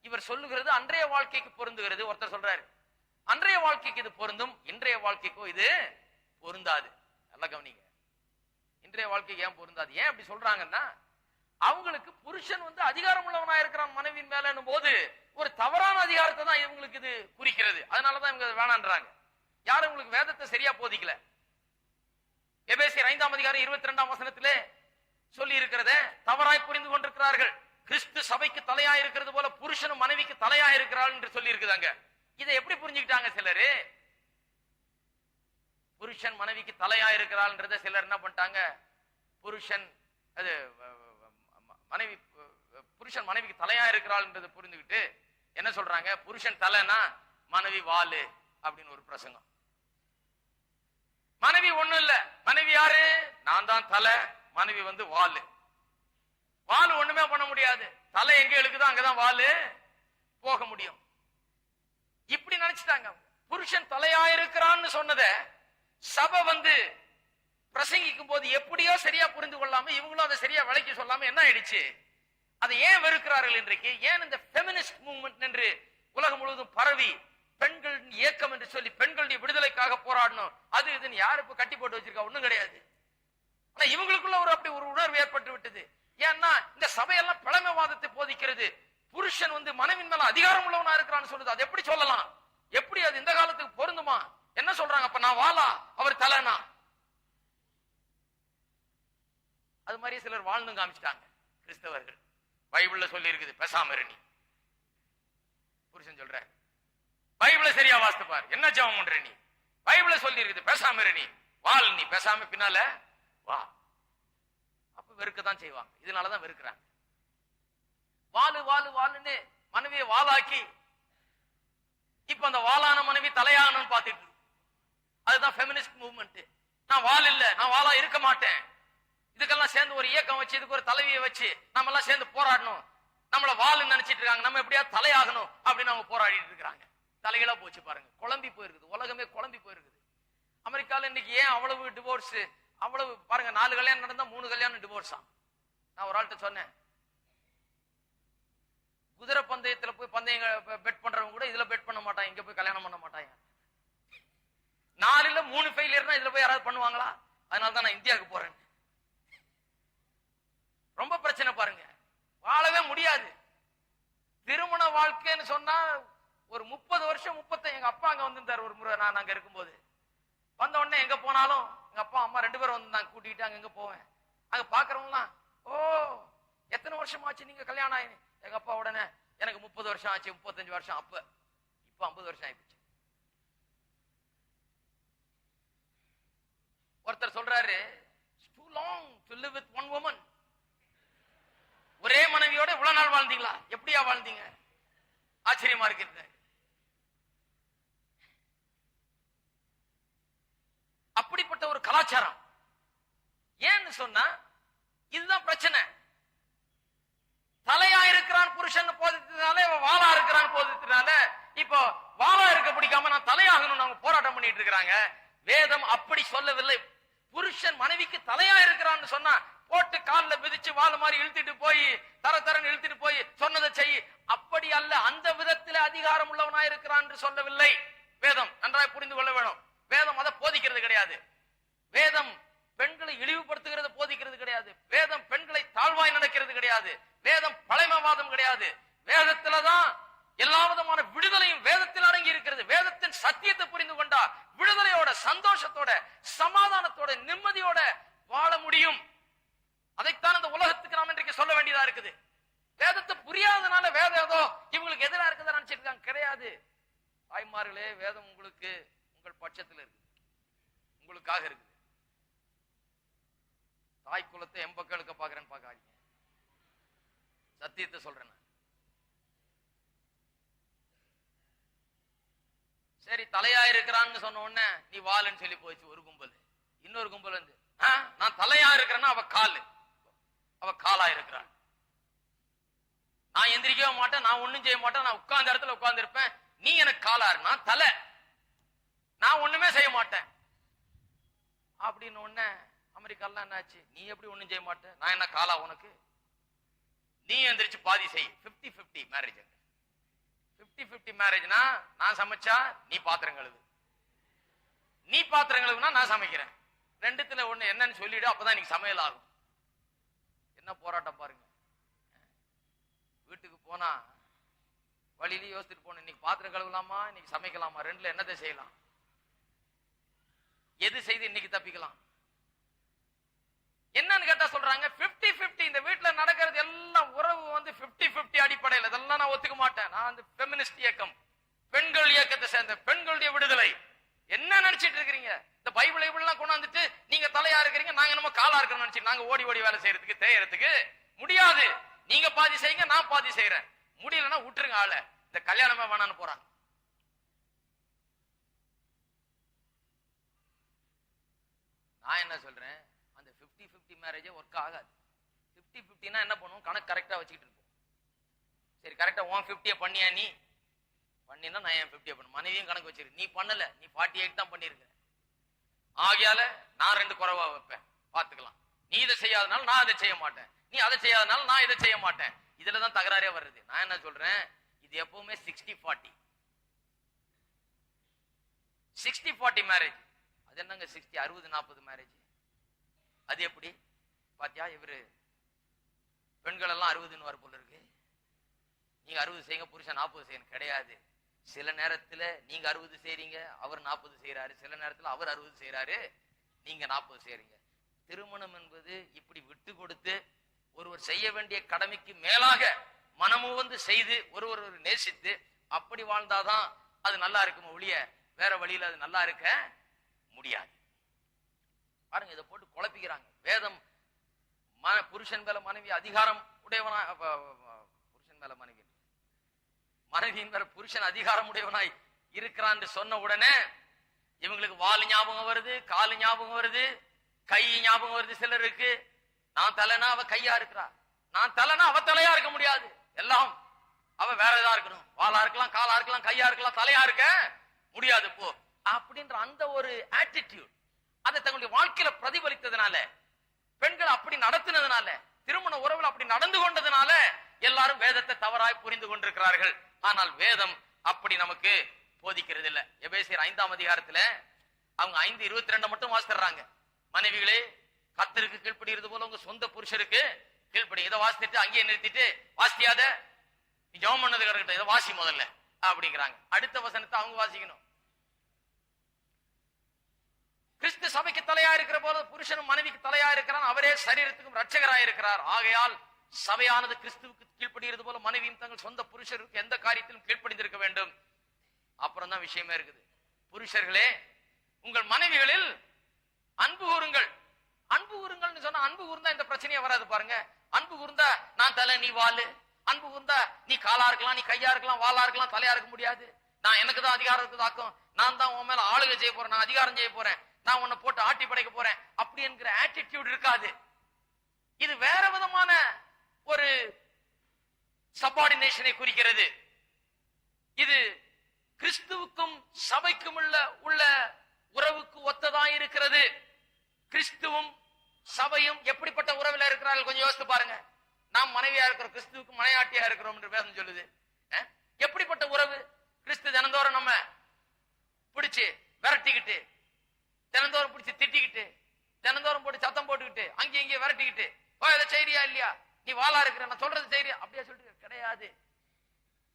இவர் சொல்லுகிறது அன்றைய வாழ்க்கைக்கு பொருந்துகிறது. ஒருத்தர் சொல்றாரு அன்றைய வாழ்க்கைக்கு இது பொருந்தும், இன்றைய வாழ்க்கைக்கோ இது பொருந்தாது. நல்லா கவனிங்க, இன்றைய வாழ்க்கைக்கு ஏன் பொருந்தாது? ஏன் அப்படி சொல்றாங்கன்னா, அவங்களுக்கு புருஷன் அதிகாரம் உள்ளவனா இருக்கிறான் மனைவியின் மேல போது ஒரு தவறான அதிகாரத்தை தான் இவங்களுக்கு இது குறிக்கிறது. அதனாலதான் இவங்க வேணான்றாங்க. யாரும் உங்களுக்கு வேதத்தை சரியா போதிக்கல. எபேசியர் 5ஆம் அதிகாரம் 22ஆம் வசனத்திலே சொல்லி இருக்கிறத தவறாய் புரிந்து கொண்டிருக்கிறார்கள். கிறிஸ்து சபைக்கு தலையா இருக்கிறது போல புருஷனும் மனைவிக்கு தலையா இருக்கிறாள் என்று சொல்லி இருக்குதாங்க. இதை எப்படி புரிஞ்சுக்கிட்டாங்க சிலரு? புருஷன் மனைவிக்கு தலையா இருக்கிறாள்ன்றத சிலர் என்ன பண்ணிட்டாங்க, புருஷன் மனைவிக்கு தலையா இருக்கிறாள்ன்றதை புரிந்துகிட்டு என்ன சொல்றாங்க, புருஷன் தலைனா மனைவி வாலு அப்படின்னு ஒரு பிரசங்கம். மனைவி ஒண்ணும் இல்ல, மனைவி யாரு? நான் தான் தலை, மனைவி வாலு. வாலு ஒண்ணுமே பண்ண முடியாது. தலை எங்க இழுக்குதோ அங்கதான் வாலு போக முடியும். இப்படி நினைச்சிட்டாங்க. புருஷன் தலையாயிருக்கிறான்னு சொன்னத சபை பிரசங்கிக்கும் போது எப்படியோ சரியா புரிந்து கொள்ளாம, இவங்களும் அதை சரியா விளக்கி சொல்லாம என்ன ஆயிடுச்சு, அதை ஏன் வெறுக்கிறார்கள் இன்றைக்கு? ஏன் இந்த ஃபெமினிஸ்ட் மூவ்மெண்ட் என்று உலகம் முழுவதும் பரவி பெண்கள் இயக்கம் என்று சொல்லி பெண்களுடைய விடுதலைக்காக போராடணும், அது இதுன்னு யாரு இப்ப கட்டி போட்டு வச்சிருக்கா? ஒண்ணும் கிடையாது. ஆனா இவங்களுக்குள்ள அப்படி ஒரு உணர்வு ஏற்பட்டு விட்டது. ஏன்னா இந்த சபையெல்லாம் பழமைவாதத்தை போதிக்கிறது. புருஷன் மனைவின் மேல அதிகாரம் உள்ளவனா இருக்கிறான்னு சொல்லுது. அது எப்படி சொல்லலாம்? எப்படி அது இந்த காலத்துக்கு பொருந்துமா? என்ன சொல்றாங்க, அப்ப நான் வாலா, அவர் தலைனா? அது மாதிரி சிலர் வாழ்ந்து காமிச்சிட்டாங்க. கிறிஸ்தவர்கள் பைபிள்ல சொல்லி இருக்குது, பேசாம இரு நீ. புருஷன் சொல்ற பைபிள சரியா வாசித்து பாரு, என்ன ஜெபம் பண்ற நீ? பைபிள சொல்லி இருக்குது, பேசாம இரு நீ, வாழ் நீ, பேசாம பின்னால வா. அப்ப வெறுக்கத்தான் செய்வாங்க. இதனாலதான் வெறுக்கிறாங்க. வாலு வாலு வாலுன்னு மனைவியை வாலாக்கி இப்ப அந்த வாலான மனைவி தலையானு பாத்துட்டு, அதுதான் ஃபெமினிஸ்ட் மூவ்மெண்ட். நான் வால் இல்ல, நான் வாலா இருக்க மாட்டேன். இதுக்கெல்லாம் சேர்ந்து ஒரு இயக்கம் வச்சு, இதுக்கு ஒரு தலைவியை வச்சு நம்ம எல்லாம் சேர்ந்து போராடணும். நம்மள வால் நினைச்சிட்டு இருக்காங்க, நம்ம எப்படியாவது தலையாகணும் அப்படின்னு அவங்க போராடிட்டு இருக்காங்க. தலைகளா போச்சு பாருங்க, குழம்பி போயிருக்குது, உலகமே குழம்பி போயிருக்குது. அமெரிக்கால இன்னைக்கு ஏன் அவ்வளவு டிவோர்ஸ்? அவ்வளவு பாருங்க, 4 கல்யாணம் நடந்தா 3 கல்யாணம் டிவோர்ஸா. நான் ஒரு ஆள்கிட்ட சொன்னேன், குதிரை பந்தயத்துல போய் பந்தயம் பெட் பண்றவங்க கூட இதுல பெட் பண்ண மாட்டாங்க, இங்க போய் கல்யாணம் பண்ண மாட்டாங்க. 4ல 3 ஃபெயிலியர்னா இதுல போய் யாராவது பண்ணுவாங்களா? அதனாலதான் நான் இந்தியாவுக்கு போறேன். ரொம்ப பிரச்சனை பாருங்க, வாழவே முடியாது. திருமண வாழ்க்கைன்னு சொன்னா ஒரு 30 வருஷம் 30. எங்க அப்பா அங்க வந்திருந்தாரு ஒரு முறை, நான் அங்க இருக்கும்போது. வந்த உடனே எங்க போனாலும் எங்க அப்பா அம்மா 2 பேரும் வந்து கூட்டிட்டு அங்க போவேன். அங்க பாக்குறவங்களாம், ஓ எத்தனை வருஷம் ஆச்சு நீங்க கல்யாணம் ஆயி? எங்க அப்பா உடனே, எனக்கு 30 வருஷம் ஆச்சு, 35 வருஷம். இப்ப 50 வருஷம் ஆயிடுச்சு. ஒருத்தர் சொல்றாரு, too long to live with one woman. ஒரே மனைவியோட இவ்வளவு நாள் வாழ்ந்தீங்களா? எப்படியா வாழ்ந்தீங்க? ஆச்சரியமா இருக்கிறது. அப்படிப்பட்ட ஒரு கலாச்சாரம். ஏன்னு சொன்னா இதுதான் பிரச்சனை. தலையா இருக்கிறான் புருஷன் போதித்ததுனால, வாளா இருக்கிறான் போதித்ததுனால, இப்போ வாளா இருக்க பிடிக்காம நான் தலையாகணும் அவங்க போராட்டம் பண்ணிட்டு இருக்கிறாங்க. வேதம் அப்படி சொல்லவில்லை. புருஷன் மனைவிக்கு தலையா இருக்கிறான்னு சொன்னா போட்டு காலில் மிதிச்சு வாழ மாதிரி இழுத்துட்டு போய் தரன்னு இழுத்துட்டு போய் சொன்னதை செய், அப்படி அல்ல. அந்த விதத்தில் அதிகாரம் உள்ளவனாய் இருக்கிறான் என்று சொல்லவில்லை வேதம். நன்றாக புரிந்து கொள்ள வேணும். வேதம் அதை போதிக்கிறது கிடையாது. வேதம் பெண்களை இழிவுபடுத்துகிறது போதிக்கிறது கிடையாது. வேதம் பெண்களை தாழ்வாய் நடக்கிறது கிடையாது. வேதம் பழைமைவாதம் கிடையாது. வேதத்துலதான் எல்லா விதமான விடுதலையும் வேதத்தில் அடங்கி இருக்கிறது. வேதத்தின் சத்தியத்தை புரிந்து கொண்டா விடுதலையோட, சந்தோஷத்தோட, சமாதானத்தோட, நிம்மதியோட வாழ முடியும். அதைத்தான் இந்த உலகத்துக்கு நாம் இன்றைக்கு சொல்ல வேண்டியதா இருக்குது. வேதத்தை புரியாதனால வேதம் ஏதோ இவங்களுக்கு எதிராக இருக்குதா நினைச்சிட்டு இருக்காங்க. கிடையாது. தாய்மார்களே, வேதம் உங்களுக்கு உங்கள் பட்சத்தில் இருக்கு, உங்களுக்காக இருக்குது. தாய் குலத்தை எம்பக்களுக்கு பாக்குறேன்னு பாக்காதீங்க. சத்தியத்தை சொல்றேன். சரி, தலையா இருக்கிறான்னு சொன்ன உடனே நீ வாளுன்னு சொல்லி போயிடுச்சு ஒரு கும்பல். இன்னொரு கும்பல் வந்து, நான் தலையா இருக்கிறேன்னா அவ காலா இருக்கிறான். நான் எந்திரிக்கவே மாட்டேன், நான் ஒண்ணும் செய்ய மாட்டேன், நான் உட்கார்ந்த இடத்துல உட்கார்ந்து இருப்பேன். நீ எனக்கு காலாரு, நான் தலை, நான் ஒண்ணுமே செய்ய மாட்டேன் அப்படின்னு. உடனே அமெரிக்காலாம் என்னாச்சு? நீ எப்படி ஒண்ணும் செய்ய மாட்டேன், நான் என்ன காலா உனக்கு? நீ எந்திரிச்சு பாதி செய். 50-50 மேரேஜ். 50-50 மேரேஜ்னா நான் சமைச்சா நீ பாத்திரம் கழுவு, நீ பாத்திரம் கழுவுனா நான் சமைக்கிறேன். ரெண்டுத்துல ஒண்ணு என்னன்னு சொல்லிடு, அப்பதான் நீங்க சமையல் ஆகும். என்ன போராட்டம் பாருங்க. வீட்டுக்கு போனா வழியில யோசிச்சுட்டு போன, இன்னைக்கு பாத்திரம் கழுவலாமா, இன்னைக்கு சமைக்கலாமா, ரெண்டுல என்னத்தை செய்யலாம், எது செய்து இன்னைக்கு தப்பிக்கலாம்? என்னன்னு கேட்டா சொல்றாங்க 50-50. இந்த வீட்டுல நடக்கிறது எல்லாம் உறவு வந்து 50-50 அடிப்படையில். இதெல்லாம் நான் ஒத்துக்க மாட்டேன். நான் அந்த பெமினிஸ்ட் இயக்கம், பெண்கள் இயக்கத்தை சேர்ந்த பெண்களுடைய விடுதலை. என்ன நினைச்சிட்டு இருக்கிறீங்க? இந்த பைபிள் எல்லாம் கொண்டாந்துட்டு நீங்க தலையா இருக்கிறீங்க, நாங்க நம்ம காலா இருக்கிறோம் நினைச்சு நாங்க ஓடி ஓடி வேலை செய்யறதுக்கு தேயறதுக்கு முடியாது. நீங்க பாதி செய்யுங்க, நான் பாதி செய்யறேன். முடியலன்னா விட்டுருங்க ஆள. இந்த கல்யாணமே வேணான்னு போறாங்க. நான் என்ன சொல்றேன், அந்த 50-50 மேரேஜே ஒர்க் ஆகாது. 50-50னா என்ன பண்ணுவோம், கணக்கு கரெக்டா வச்சுக்கிட்டு இருப்போம். சரி, கரெக்டா உன் 50 பண்ணியா? நீ பண்ணினா நான் என் 50 பண்ண. மனைவியும் கணக்கு வச்சிரு. நீ பண்ணல, நீ 48 தான் பண்ணிருக்க. ஆகையால நான் 2 குறைவா வைப்பேன், பாத்துக்கலாம். நீ இதை செய்யாதனால நான் அதை செய்ய மாட்டேன், நீ அதை செய்யாதனால நான் இதை செய்ய மாட்டேன். இதுலதான் தகராறே வருது. நான் என்ன சொல்றேன், இது எப்பவுமே 60-40. 60-40 மேரேஜ். அது என்னங்க 60-40 மேரேஜ்? அது எப்படி பாத்தியா? இவரு பெண்கள் எல்லாம் 60 வர போல இருக்கு. நீங்க 60 செய்யுங்க, புருஷன் 40 செய்யணும். கிடையாது. சில நேரத்துல நீங்க 60 செய்றீங்க, அவர் 40 செய்யறாரு. சில நேரத்துல அவர் 60 செய்யறாரு, நீங்க 40 செய்றீங்க. திருமணம் என்பது இப்படி விட்டு கொடுத்து ஒருவர் செய்ய வேண்டிய கடமைக்கு மேலாக மனமு வந்து செய்து ஒருவர் நேசித்து அப்படி வாழ்ந்தாதான் அது நல்லா இருக்கும். ஒழிய வேற வழியில அது நல்லா இருக்க முடியாது. பாருங்க, இதை போட்டு குழப்பிக்கிறாங்க. வேதம் புருஷன் மேல மனைவி அதிகாரம் உடையவனா, புருஷன் மேல மனைவி, மனைவியின் மேல புருஷன் அதிகாரம் உடையவனாய் இருக்கிறான் சொன்ன உடனே இவங்களுக்கு வால் ஞாபகம் வருது, காலு ஞாபகம் வருது, கை ஞாபகம் வருது. சிலருக்கு நான் தலைனா அவ கையா இருக்கிறா, நான் தலைனா அவ தலையா இருக்க முடியாது. எல்லாம் அவ வேற ஏதா இருக்கணும். வாளா இருக்கலாம், காலா இருக்கலாம், கையா இருக்கலாம், தலையா இருக்க முடியாது. போ அப்படின்ற அந்த ஒரு ஆட்டிடியூட் அதை தங்களுடைய வாழ்க்கையில பிரதிபலித்ததுனால, பெண்கள் அப்படி நடத்தினதுனால, திருமண உறவுல அப்படி நடந்து கொண்டதுனால எல்லாரும் வேதத்தை தவறாய் புரிந்து கொண்டிருக்கிறார்கள். ஆனால் வேதம் அப்படி நமக்கு போதிக்கிறது இல்ல. எபேசியர் 5ஆம் அதிகாரத்துல அவங்க 5:22 மட்டும் வாசிடுறாங்க. மனைவிகளே கர்த்தருக்கு கீழ்ப்படிகிறது போல உங்க சொந்த புருஷருக்கு கீழ்ப்படி. இதை வாசித்துட்டு அங்கேயே நிறுத்திட்டு, வாசியாத நீ ஜெபம் பண்ணது கிடக்கட்டும், இதை வாசி முதல்ல அப்படிங்கிறாங்க. அடுத்த வசனத்தை அவங்க வாசிக்கணும். கிறிஸ்து சபைக்கு தலையா இருக்கிற போது புருஷனும் மனைவிக்கு தலையா இருக்கிறான், அவரே சரீரத்துக்கும் ரட்சகராய் இருக்கிறார். ஆகையால் சபையானது கிறிஸ்துவுக்கு கீழ்ப்படுகிறது போல மனைவியும் தங்கள் சொந்த புருஷருக்கு எந்த காரியத்திலும் கீழ்ப்படிந்திருக்க வேண்டும். அப்புறம் தான் விஷயமே இருக்குது. புருஷர்களே உங்கள் மனைவிகளில் அன்பு கூறுங்கள். அன்பு கூறுங்கள்னு சொன்னா, அன்பு கூர்ந்தா இந்த பிரச்சனையே வராது பாருங்க. அன்பு கூர்ந்தா நான் தலை நீ வாலு, அன்பு கூர்ந்தா நீ காலா இருக்கலாம், நீ கையா இருக்கலாம், வாலா இருக்கலாம், தலையா இருக்க முடியாது. நான் எனக்கு தான் அதிகாரம் இருக்குதாக்கும், நான் தான் உன் மேல ஆளுகை செய்ய போறேன், நான் அதிகாரம் செய்ய போறேன், நான் உன்னை போட்டு ஆட்டி படைக்க போறேன் அப்படி என்கிற ஆட்டிடியூட் இருக்காது. இது வேற விதமான ஒரு சபார்டினேஷனை குறிக்கிறது. இது கிறிஸ்துவுக்கும் சபைக்கும் உள்ள உறவுக்கு ஒத்ததான் இருக்கிறது. கிறிஸ்துவும் சபையும் எப்படிப்பட்ட உறவில் இருக்கிறார்கள் கொஞ்சம் யோசித்து பாருங்க. நாம் மனைவியா இருக்கிறோம், கிறிஸ்துவுக்கு மனையாட்டியா இருக்கிறோம் என்று வேதம் சொல்லுது. எப்படிப்பட்ட உறவு? கிறிஸ்து தினந்தோறும் நம்ம பிடிச்சு விரட்டிக்கிட்டு, தினந்தோறும் பிடிச்சு திட்டிக்கிட்டு, தினந்தோறும் போட்டு சத்தம் போட்டுக்கிட்டு, அங்கே இங்கே விரட்டிக்கிட்டு, இதை செய்றியா இல்லையா, நீ வாளா இருக்கிற, நான் சொல்றது செய்றியா, அப்படியே சொல்லிட்டு கிடையாது.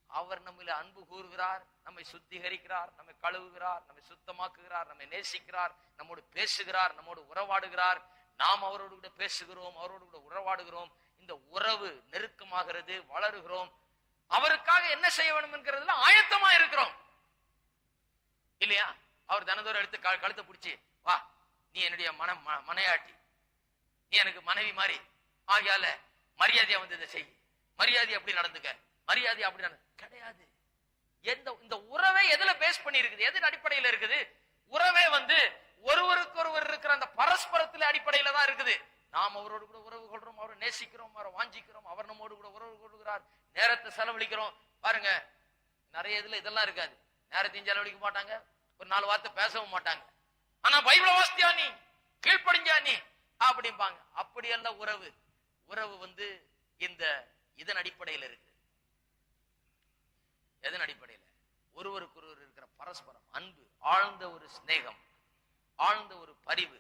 அவர் நம்மள அன்பு கூறுகிறார், நம்மை சுத்திகரிக்கிறார், நம்மை கழுவுகிறார், நம்மை சுத்தமாக்குகிறார், நம்மை நேசிக்கிறார், நம்மோடு பேசுகிறார், நம்மோடு உறவாடுகிறார். நாம் அவரோடு கூட பேசுகிறோம், அவரோடு கூட உறவாடுகிறோம். இந்த உறவு நெருக்கமாகிறது, வளருகிறோம். அவருக்காக என்ன செய்ய வேண்டும் என்கிறதுல ஆயத்தமா இருக்கிறோம் இல்லையா? அவர் தினந்தோறும் எடுத்து கழுத்தை பிடிச்சி, வா நீ என்னுடைய மனையாட்டி, நீ எனக்கு மனைவி மாதிரி, ஆகையால மரியாதையா வந்து இதை செய், மரியாதை அப்படி நடந்துக்க, மரியாதை அப்படி கிடையாது. இந்த உறவை எதுல பேஸ் பண்ணி இருக்குது, எதன் அடிப்படையில் இருக்குது? உறவே ஒருவருக்கு ஒருவர் இருக்கிற அந்த பரஸ்பரத்துல அடிப்படையில தான் இருக்குது. நாம் அவரோடு கூட உறவு கொள்றோம், அவரை நேசிக்கிறோம், அவரை வாஞ்சிக்கிறோம், அவர் நம்மோடு கூட உறவு கொள்கிறார், நேரத்தை செலவழிக்கிறோம். பாருங்க, நிறைய இதுல இதெல்லாம் இருக்காது. நேரத்தையும் செலவழிக்க மாட்டாங்க, ஒரு 4 வார்த்தை பேசவும் மாட்டாங்க. ஆனா பைபிள வாசியா நீ, கீழ்ப்படிஞ்சா நீ அப்படிம்பாங்க. அப்படி அல்ல உறவு. உறவு இதன் அடிப்படையில் இருக்கு. எதன் அடிப்படையில்? ஒருவருக்கு ஒருவர் இருக்கிற பரஸ்பரம் அன்பு, ஆழ்ந்த ஒரு சிநேகம், ஆழ்ந்த ஒரு பரிவு,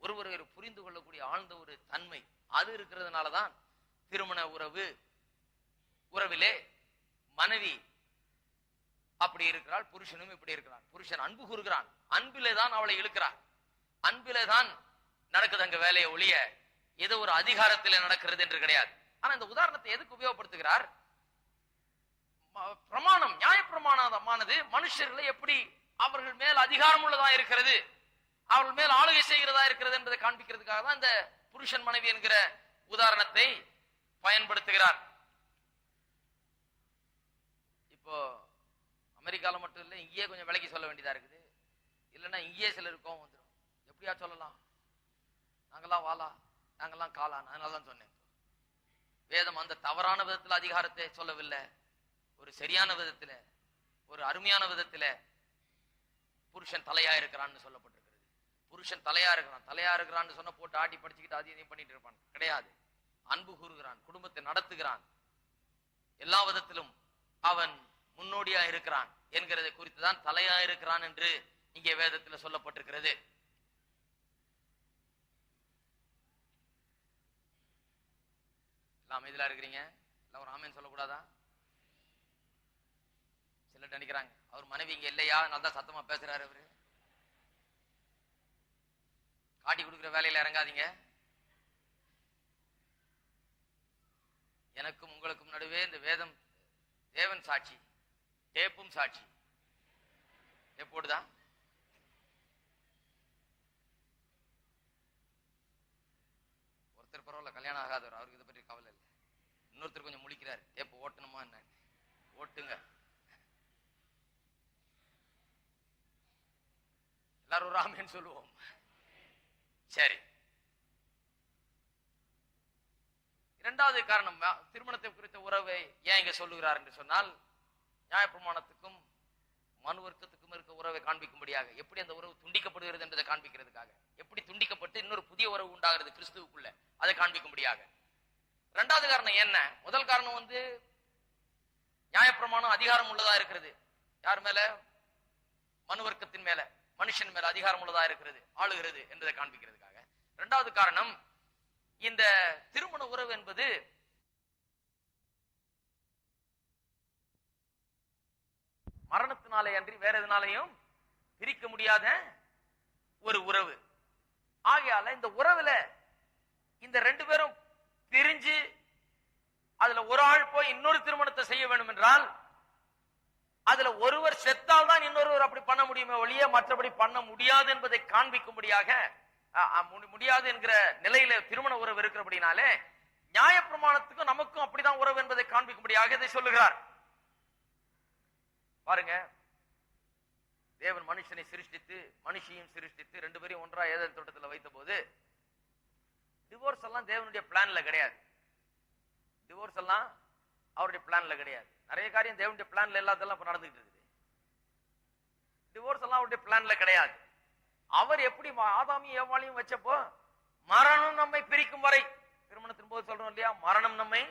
ஒருவரை புரிந்து கொள்ளக்கூடிய ஆழ்ந்த ஒரு தன்மை, அது இருக்கிறதுனாலதான் திருமண உறவிலே மனைவி அப்படி இருக்கிறாள், புருஷனும் இப்படி இருக்கிறான். புருஷன் அன்பு கூறுகிறான், அன்பிலே தான் அவளை இழுக்கிறான், அன்பிலே தான் நடக்குது அங்க வேலையை ஒழிய ஏதோ ஒரு அதிகாரத்திலே நடக்கிறது என்று கிடையாது. ஆனா இந்த உதாரணத்தை எதுக்கு உபயோகப்படுத்துகிறார்? பிரமாணம், நியாய பிரமாணமானது மனுஷர்களை எப்படி அவர்கள் மேல் அதிகாரம் உள்ளதா இருக்கிறது, அவர்கள் மேல் ஆளுகை செய்கிறதா இருக்கிறது என்பதை காண்பிக்கிறதுக்காக தான் இந்த புருஷன் மனைவி என்கிற உதாரணத்தை பயன்படுத்துகிறார். இப்போ அமெரிக்கால மட்டும் இல்லை, இங்கேயே கொஞ்சம் விலைக்கு சொல்ல வேண்டியதா இருக்குது. இல்லைன்னா இங்கேயே சிலருக்கு கோவம் வந்துடும். எப்படியா சொல்லலாம், நாங்கெல்லாம் வாலா, நாங்கெல்லாம் காலா. அதனாலதான் சொன்னேன், வேதம் அந்த தவறான விதத்தில் அதிகாரத்தை சொல்லவில்லை, ஒரு சரியான விதத்துல, ஒரு அருமையான விதத்துல புருஷன் தலையா இருக்கிறான்னு சொல்லப்பட்டிருக்கிறது. புருஷன் தலையா இருக்கிறான்னு சொன்ன போட்டு ஆட்டி படிச்சுக்கிட்டு அது இதையும் பண்ணிட்டு இருப்பான் கிடையாது. அன்பு கூறுகிறான், குடும்பத்தை நடத்துகிறான், எல்லா விதத்திலும் அவன் முன்னோடியா இருக்கிறான் என்கிறதை குறித்துதான் தலையா இருக்கிறான் என்று இங்கே வேதத்தில் சொல்லப்பட்டிருக்கிறது. எல்லாம் அமைதியா இருக்கிறீங்க, எல்லாம் ஒரு ஆமேன்னு சொல்லக்கூடாதா? சிலர் நினைக்கிறாங்க அவர் மனைவி இங்க இல்லையா, நல்லா சத்தமா பேசுறாரு, அவரு காட்டி கொடுக்கிற வேலையில இறங்காதீங்க. எனக்கும் உங்களுக்கும் நடுவே இந்த வேதம், தேவன் சாட்சி, டேப்பும் சாட்சி. டேப்போடுதான் ஒருத்தர் பரவாயில்ல, கல்யாணம் ஆகாதவர், அவருக்கு இதை பற்றி கவலை இல்லை. இன்னொருத்தர் கொஞ்சம் முழிக்கிறார், டேப்பு ஓட்டணுமா என்ன, ஓட்டுங்க. எல்லாரும் ராமன் சொல்லுவோம். சரி, இரண்டாவது காரணம், திருமணத்தை குறித்த உறவை ஏன் இங்க சொல்லுகிறார் என்று சொன்னால், நியாயப்பிரமாணத்துக்கும் மனு வர்க்கத்துக்கும் குடும்பத்திற்கும் இருக்க உறவை காண்பிக்கும்படியாக, எப்படி அந்த உறவு துண்டிக்கப்படுகிறது என்பதை காண்பிக்கிறதுக்காக, எப்படி துண்டிக்கப்பட்டு இன்னொரு புதிய உறவு உண்டாகிறது கிறிஸ்துவுக்குள்ள, அதை காண்பிக்கும்படியாக. இரண்டாவது காரணம் என்ன? முதல் காரணம் நியாயப்பிரமாணம் அதிகாரம் உள்ளதா இருக்கிறது. யார் மேல? மனுவர்க்கத்தின் மேல, மனுஷன் மேல அதிகாரம் உள்ளதா இருக்கிறது, ஆளுகிறது என்பதை காண்பிக்கிறதுக்காக. இரண்டாவது காரணம், இந்த திருமண உறவு என்பது மரணத்தினாலே அன்றி வேற எதனாலையும் பிரிக்க முடியாத ஒரு உறவு. ஆகையால இந்த உறவுல இந்த ரெண்டு பேரும் பிரிஞ்சு அதுல ஒரு ஆள் போய் இன்னொரு திருமணத்தை செய்ய வேண்டும் என்றால், அதுல ஒருவர் செத்தால் தான் இன்னொருவர் அப்படி பண்ண முடியுமே ஒழிய மற்றபடி பண்ண முடியாது என்பதை காண்பிக்கும்படியாக, முடியாது என்கிற நிலையில திருமண உறவு இருக்கிறபடினாலே நியாயப்பிரமாணத்துக்கும் நமக்கும் அப்படிதான் உறவு என்பதை காண்பிக்கும்படியாக இதை சொல்லுகிறார். பாருங்க, தேவன் மனுஷனை சிருஷ்டித்து மனுஷியும் சிருஷ்டித்து ரெண்டு பேரையும் ஒன்றா ஏதேன் தோட்டத்தில் வைத்த போது டிவோர்ஸ் எல்லாம் தேவனுடைய பிளான்ல கிடையாது. டிவோர்ஸ் எல்லாம் அவருடைய பிளான்ல கிடையாது. நிறைய காரியம் தேவனுடைய பிளான்ல எல்லாத்தெல்லாம் இப்ப நடந்துகிட்டு இருக்குது. டிவோர்ஸ் எல்லாம் அவருடைய பிளான்ல கிடையாது. அவர் எப்படி ஆதாமியும் ஏவாளையும் வச்சப்போ மரணம் நம்மை பிரிக்கும் வரை, திருமணத்தின் போது சொல்றோம் இல்லையா, மரணம் நம்மை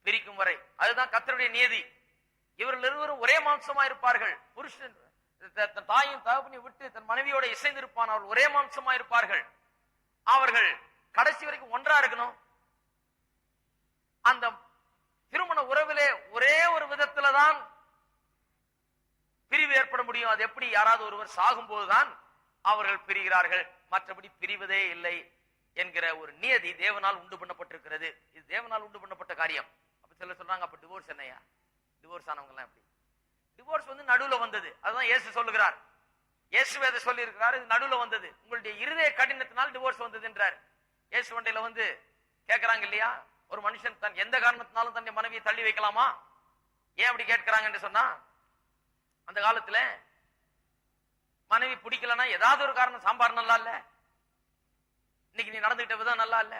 பிரிக்கும் வரை, அதுதான் கர்த்தருடைய நியதி. இவர்கள் இருவரும் ஒரே மாம்சமா இருப்பார்கள். புருஷன் தன் தாயும் தகப்பனையும் விட்டு தன் மனைவியோட இசைந்திருப்பான். அவர்கள் ஒரே மாம்சமா இருப்பார்கள். அவர்கள் கடைசி வரைக்கும் ஒன்றா இருக்கணும். அந்த திருமண உறவிலே ஒரே ஒரு விதத்துலதான் பிரிவு ஏற்பட முடியும். அது எப்படி? யாராவது ஒருவர் சாகும் போதுதான் அவர்கள் பிரிகிறார்கள், மற்றபடி பிரிவதே இல்லை என்கிற ஒரு நியதி தேவனால் உண்டு பண்ணப்பட்டிருக்கிறது. இது தேவனால் உண்டு பண்ணப்பட்ட காரியம். அப்ப சிலர் சொல்றாங்க, அப்ப டிவோர்ஸ் என்னையா? டிவோர்ஸ் ஆனவங்க எல்லாம் எப்படி? டிவோர்ஸ் நடுவுல வந்தது. அதுதான் இயேசு சொல்லுகிறார். இயேசுவே அதை சொல்லி இருக்கிறார், இது நடுவுல வந்தது. உங்களுடைய இருதய கடினத்தினால் டிவோர்ஸ் வந்தது என்றார். இயேசு வண்டையில கேட்கிறாங்க இல்லையா, ஒரு மனுஷன் தன் எந்த காரணத்தினாலும் தன்னை மனைவியை தள்ளி வைக்கலாமா? ஏன் அப்படி கேட்கிறாங்க என்று சொன்னா, அந்த காலத்துல மனைவி பிடிக்கலன்னா ஏதாவது ஒரு காரணம், சாம்பார் நல்லா இல்ல, இன்னைக்கு நீ நடந்துகிட்ட விதம் நல்லா இல்ல,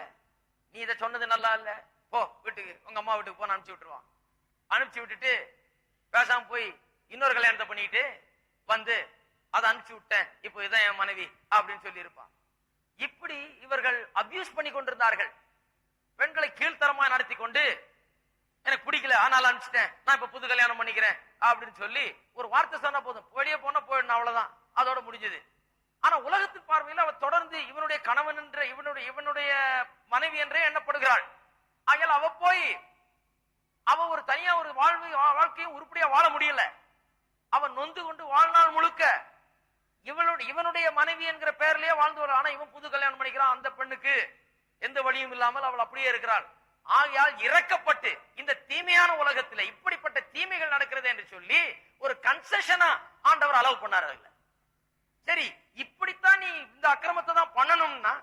நீ இதை சொன்னது நல்லா இல்ல, போ வீட்டுக்கு, உங்க அம்மா வீட்டுக்கு போன அனுப்பிச்சு விட்டுருவான். அனுப்பிச்சு விட்டுட்டு பேசாம போய் இன்னொரு கல்யாணத்தை பண்ணிட்டு அதை அனுப்பிச்சு விட்டேன், இப்போ இதான் என் மனைவி அப்படின்னு சொல்லி இருப்பான். இப்படி இவர்கள் அபியூஸ் பண்ணி கொண்டிருந்தார்கள். பெண்களை கீழ்த்தரமா நடத்தி கொண்டு, எனக்கு பிடிக்கல ஆனால் அனுப்பிச்சிட்டேன், நான் இப்ப புது கல்யாணம் பண்ணிக்கிறேன் அப்படின்னு சொல்லி ஒரு வார்த்தை சொன்னா போதும், வெளியே போனா போயிடணும், அவ்வளவுதான், அதோட முடிஞ்சது. ஆனா உலகத்தின் பார்வையில் அவர் தொடர்ந்து இவனுடைய கணவன் என்ற இவனுடைய மனைவி என்றே எண்ணப்படுகிறாள். ஆகையால் அவ ஒரு தனியா ஒரு வாழ்க்கையும் உருப்படியா வாழ முடியல. அவன் நொந்து கொண்டு வாழ்நாள் முழுக்க இவனுடைய மனைவி என்கிற பெயர்லயே வாழ்ந்து வர. ஆனா இவன் புது கல்யாணம் பண்ணிக்கிறான். அந்த பெண்ணுக்கு எந்த வழியும் இல்லாமல் அவள் அப்படியே இருக்கிறாள். ஆகையால் இறக்கப்பட்டு இந்த தீமையான உலகத்தில் இப்படிப்பட்ட தீமைகள் நடக்கிறது என்று சொல்லி ஒரு கன்செஷனா ஆண்டவர் அலோவ் பண்ணாரு. சரி, இப்படித்தான் நீ இந்த அக்கிரமத்தை தான் பண்ணணும்னா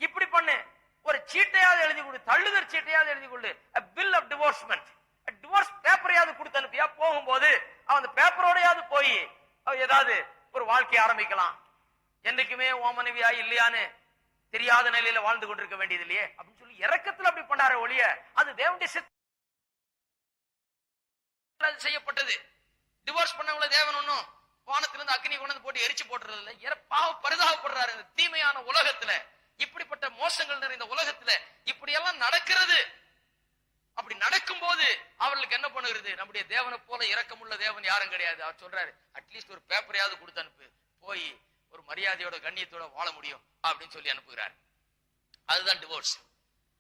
இப்படி பண்ணு, ஒரு சீட்டையாவது எழுதி கொடு, தள்ளுதற் சீட்டையாவது எழுதி கொடு, பில் ஆஃப் டிவோர்ஸ்மெண்ட், டிவோர்ஸ் பேப்பரையாவது கொடுத்து அனுப்பியா, போகும்போது அவன் பேப்பரோடையாவது போய் ஏதாவது ஒரு வாழ்க்கை ஆரம்பிக்கலாம். என்னைக்குமே உன் மனைவியா இல்லையான்னு தெரியாத நிலையில வாழ்ந்து கொண்டிருக்க வேண்டியது இல்லையே அப்படின்னு சொல்லி இறக்கத்துல அப்படி பண்ணாரு ஒழிய அது தேவனுடைய செய்யப்பட்டது. டிவோர்ஸ் பண்ணவங்கள தேவன் ஒன்னும் வானத்திலிருந்து அக்னி கொண்டு போட்டு எரிச்சு போட்டுறது இல்ல. பரிதாபப்படுறாரு. இந்த தீமையான உலகத்துல, இப்படிப்பட்ட மோசங்கள் நிறைந்த உலகத்துல இப்படி எல்லாம் நடக்கிறது. அப்படி நடக்கும் போது அவர்களுக்கு என்ன பண்ணுகிறது? நம்முடைய தேவனை போல இரக்கமுள்ள தேவன் யாரும் கிடையாது. அவர் சொல்றாரு, அட்லீஸ்ட் ஒரு பேப்பரையாவது கொடுத்து அனுப்பு, போய் ஒரு மரியாதையோட கண்ணியத்தோட வாழ முடியும் அப்படின்னு சொல்லி அனுப்புகிறார். அதுதான் டிவோர்ஸ்.